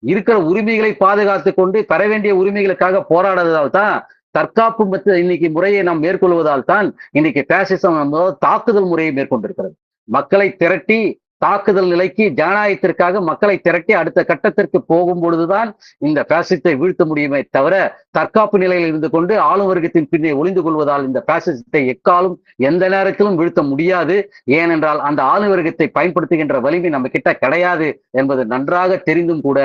இருக்கிற உரிமைகளை பாதுகாத்து கொண்டு பெற வேண்டிய உரிமைகளுக்காக போராடுவதால் தான், தற்காப்பு இன்னைக்கு முறையை நாம் மேற்கொள்வதால் தான் இன்னைக்கு பாசிசம் தாக்குதல் முறையை மேற்கொண்டிருக்கிறது. மக்களை திரட்டி தாக்குதல் நிலைக்கு, ஜனநாயகத்திற்காக மக்களை திரட்டி அடுத்த கட்டத்திற்கு போகும் பொழுதுதான் இந்த பாசிசத்தை வீழ்த்த முடியுமே தவிர, தற்காப்பு நிலையில் இருந்து கொண்டு ஆளும் வர்க்கத்தின் பின்னே ஒளிந்து கொள்வதால் இந்த பாசிசத்தை எக்காலும் எந்த நேரத்திலும் வீழ்த்த முடியாது. ஏனென்றால் அந்த ஆளும் வர்க்கத்தை பயன்படுத்துகின்ற வலிமை நம்ம கிட்ட கிடையாது என்பது நன்றாக தெரிந்தும் கூட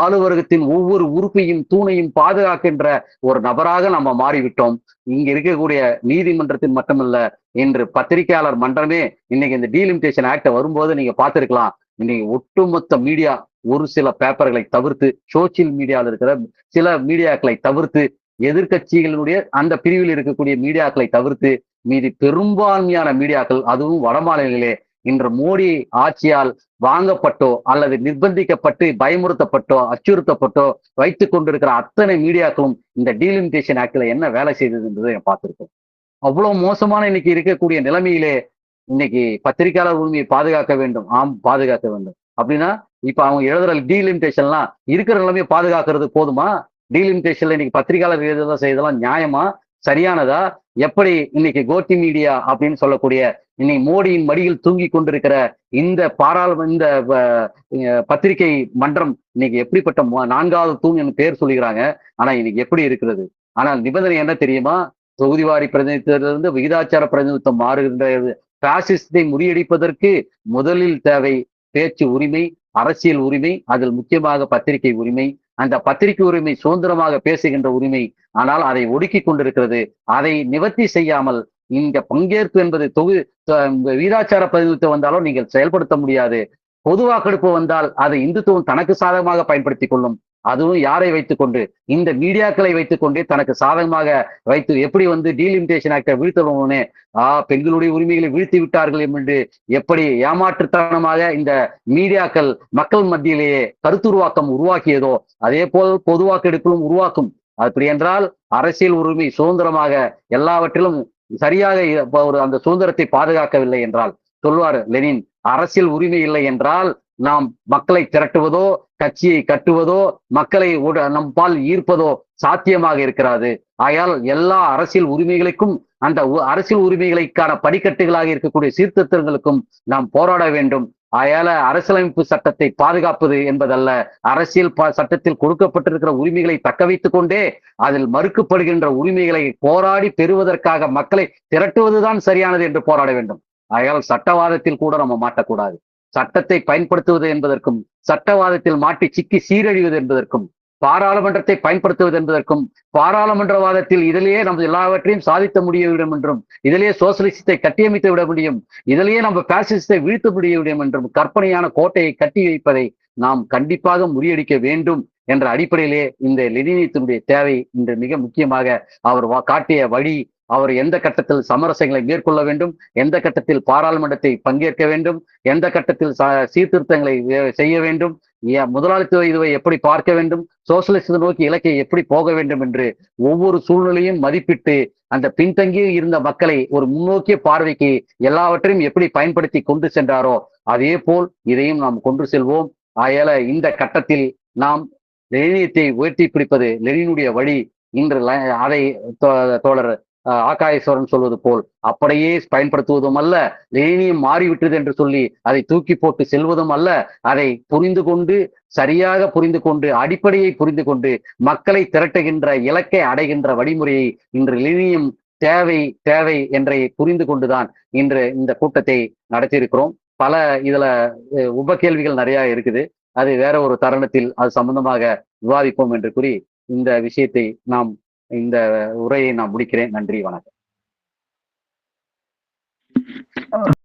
ஆளுவர்க்கத்தின் ஒவ்வொரு உறுப்பையும் தூணையும் பாதுகாக்கின்ற ஒரு நபராக நம்ம மாறிவிட்டோம். இங்க இருக்கக்கூடிய நீதிமன்றத்தின் மட்டுமல்ல, இன்று பத்திரிகையாளர் மன்றமே இன்னைக்கு இந்த டீலிமிட்டேஷன் ஆக்ட் வரும்போது நீங்க பார்த்திருக்கலாம். இன்னைக்கு ஒட்டுமொத்த மீடியா ஒரு சில பேப்பர்களை தவிர்த்து, சோசியல் மீடியாவில் இருக்கிற சில மீடியாக்களை தவிர்த்து, எதிர்கட்சிகளுடைய அந்த பிரிவில் இருக்கக்கூடிய மீடியாக்களை தவிர்த்து மீதி பெரும்பான்மையான மீடியாக்கள், அதுவும் வட மாநிலங்களே, இன்று மோடி ஆட்சியால் வாங்கப்பட்டோ அல்லது நிர்பந்திக்கப்பட்டு பயமுறுத்தப்பட்டோ அச்சுறுத்தப்பட்டோ வைத்துக் கொண்டிருக்கிற அத்தனை மீடியாக்களும் இந்த டீலிமிட்டேஷன் ஆக்ட்ல என்ன வேலை செய்தது என்பதை பார்த்திருக்கோம். அவ்வளவு மோசமான இன்னைக்கு இருக்கக்கூடிய நிலைமையிலே இன்னைக்கு பத்திரிகையாளர் உரிமையை பாதுகாக்க வேண்டும். ஆம், பாதுகாக்க வேண்டும். அப்படின்னா இப்ப அவங்க எழுதுற டீலிமிட்டேஷன்லாம் இருக்கிற நிலைமையை பாதுகாக்கிறது போதுமா? டீலிமிட்டேஷன்ல இன்னைக்கு பத்திரிகையாளர் எழுதுறதா செய்ததெல்லாம் நியாயமா? சரியானதா? எப்படி இன்னைக்கு கோட்டி மீடியா அப்படின்னு சொல்லக்கூடிய இன்னைக்கு மோடியின் மடியில் தூங்கி கொண்டிருக்கிற இந்த இந்த பத்திரிகை மன்றம் இன்னைக்கு எப்படிப்பட்ட நான்காவது தூண் என்று பேர் சொல்லுகிறாங்க. ஆனா இன்னைக்கு எப்படி இருக்கிறது? ஆனால் நிபந்தனை என்ன தெரியுமா? தொகுதிவாரி பிரதிநிதித்துவத்திலிருந்து விகிதாச்சார பிரதிநிதித்துவம் மாறுகின்றது. பாசிசத்தை முறியடிப்பதற்கு முதலில் தேவை பேச்சு உரிமை, அரசியல் உரிமை, அதில் முக்கியமாக பத்திரிகை உரிமை. அந்த பத்திரிகை உரிமை சுதந்திரமாக பேசுகின்ற உரிமை. ஆனால் அதை ஒடுக்கி கொண்டிருக்கிறது. அதை நிவர்த்தி செய்யாமல் இங்க பங்கேற்பு என்பது வீராச்சார பிரதிநிதித்துவம் வந்தாலும் நீங்கள் செயல்படுத்த முடியாது. பொது வாக்கெடுப்பு வந்தால் அதை இந்துத்துவம் தனக்கு சாதகமாக பயன்படுத்திக் கொள்ளும். அதுவும் யாரை வைத்துக்கொண்டு? இந்த மீடியாக்களை வைத்துக் கொண்டே தனக்கு சாதகமாக வைத்து எப்படி டீலிமிட்டேஷன் ஆக்டை வீழ்த்தணும்னு பெண்களுடைய உரிமைகளை வீழ்த்தி விட்டார்கள் என்று எப்படி ஏமாற்றுத்தனமாக இந்த மீடியாக்கள் மக்கள் மத்தியிலேயே கருத்துருவாக்கம் உருவாக்கியதோ அதே போல் பொது வாக்கெடுப்பிலும் உருவாக்கும். அப்படி என்றால் அரசியல் உரிமை சுதந்திரமாக எல்லாவற்றிலும் சரியாக அந்த சுதந்திரத்தை பாதுகாக்கவில்லை என்றால் சொல்வார் லெனின், அரசியல் உரிமை இல்லை என்றால் நாம் மக்களை திரட்டுவதோ கட்சியை கட்டுவதோ மக்களை நம் பால் ஈர்ப்பதோ சாத்தியமாக இருக்கிறது. ஆகையால் எல்லா அரசியல் உரிமைகளுக்கும் அந்த அரசியல் உரிமைகளுக்கான படிக்கட்டுகளாக இருக்கக்கூடிய சீர்திருத்தங்களுக்கும் நாம் போராட வேண்டும். ஆகையால அரசியலமைப்பு சட்டத்தை பாதுகாப்பது என்பதல்ல, அரசியல் சட்டத்தில் கொடுக்கப்பட்டிருக்கிற உரிமைகளை தக்க வைத்துக் கொண்டே அதில் மறுக்கப்படுகின்ற உரிமைகளை போராடி பெறுவதற்காக மக்களை திரட்டுவதுதான் சரியானது என்று போராட வேண்டும். ஆகையால் சட்டவாதத்தில் கூட நம்ம மாட்டக்கூடாது. சட்டத்தை பயன்படுத்துவது என்பதற்கும் சட்டவாதத்தில் மாட்டி சிக்கி சீரழிவது என்பதற்கும் பாராளுமன்றத்தை பயன்படுத்துவது என்பதற்கும் பாராளுமன்றவாதத்தில் இதிலேயே நம்ம எல்லாவற்றையும் சாதித்த முடியும் என்றும் இதிலேயே சோசியலிசத்தை கட்டியமைத்து விட முடியும், இதிலேயே நம்ம பாசிசத்தை வீழ்த்த முடியும் என்றும் கற்பனையான கோட்டையை கட்டி வைப்பதை நாம் கண்டிப்பாக முறியடிக்க வேண்டும் என்ற அடிப்படையிலே இந்த லெனினியத்தினுடைய தேவை இன்று மிக முக்கியமாக அவர் காட்டிய வழி. அவர் எந்த கட்டத்தில் சமரசங்களை மேற்கொள்ள வேண்டும், எந்த கட்டத்தில் பாராளுமன்றத்தை பங்கேற்க வேண்டும், எந்த கட்டத்தில் சீர்திருத்தங்களை செய்ய வேண்டும், முதலாளித்துவ இதுவை எப்படி பார்க்க வேண்டும், சோசியலிசத்தை நோக்கி இலக்கை எப்படி போக வேண்டும் என்று ஒவ்வொரு சூழ்நிலையும் மதிப்பிட்டு அந்த பின்தங்கி இருந்த மக்களை ஒரு முன்னோக்கிய பார்வைக்கு எல்லாவற்றையும் எப்படி பயன்படுத்தி கொண்டு சென்றாரோ அதே போல் இதையும் நாம் கொண்டு செல்வோம். ஆகையால இந்த கட்டத்தில் நாம் லெனினியத்தை உயர்த்தி பிடிப்பது லெனினுடைய வழி. இன்று அதை தோழர் ஆகாயேஸ்வரன் சொல்வது போல் அப்படியே பயன்படுத்துவதும் அல்ல, லெனினியம் மாறிவிட்டது என்று சொல்லி அதை தூக்கி போட்டு செல்வதும் அல்ல, அதை புரிந்து கொண்டு சரியாக புரிந்து கொண்டு அடிப்படையை புரிந்து கொண்டு மக்களை திரட்டுகின்ற இலக்கை அடைகின்ற வழிமுறையை இன்று லெனினியம் தேவை தேவை என்றை புரிந்து கொண்டுதான் இன்று இந்த கூட்டத்தை நடத்தியிருக்கிறோம். பல இதுல உப கேள்விகள் நிறைய இருக்குது. அது வேற ஒரு தருணத்தில் அது சம்பந்தமாக விவாதிப்போம் என்று கூறி இந்த விஷயத்தை இந்த உரையை நான் முடிக்கிறேன். நன்றி, வணக்கம்.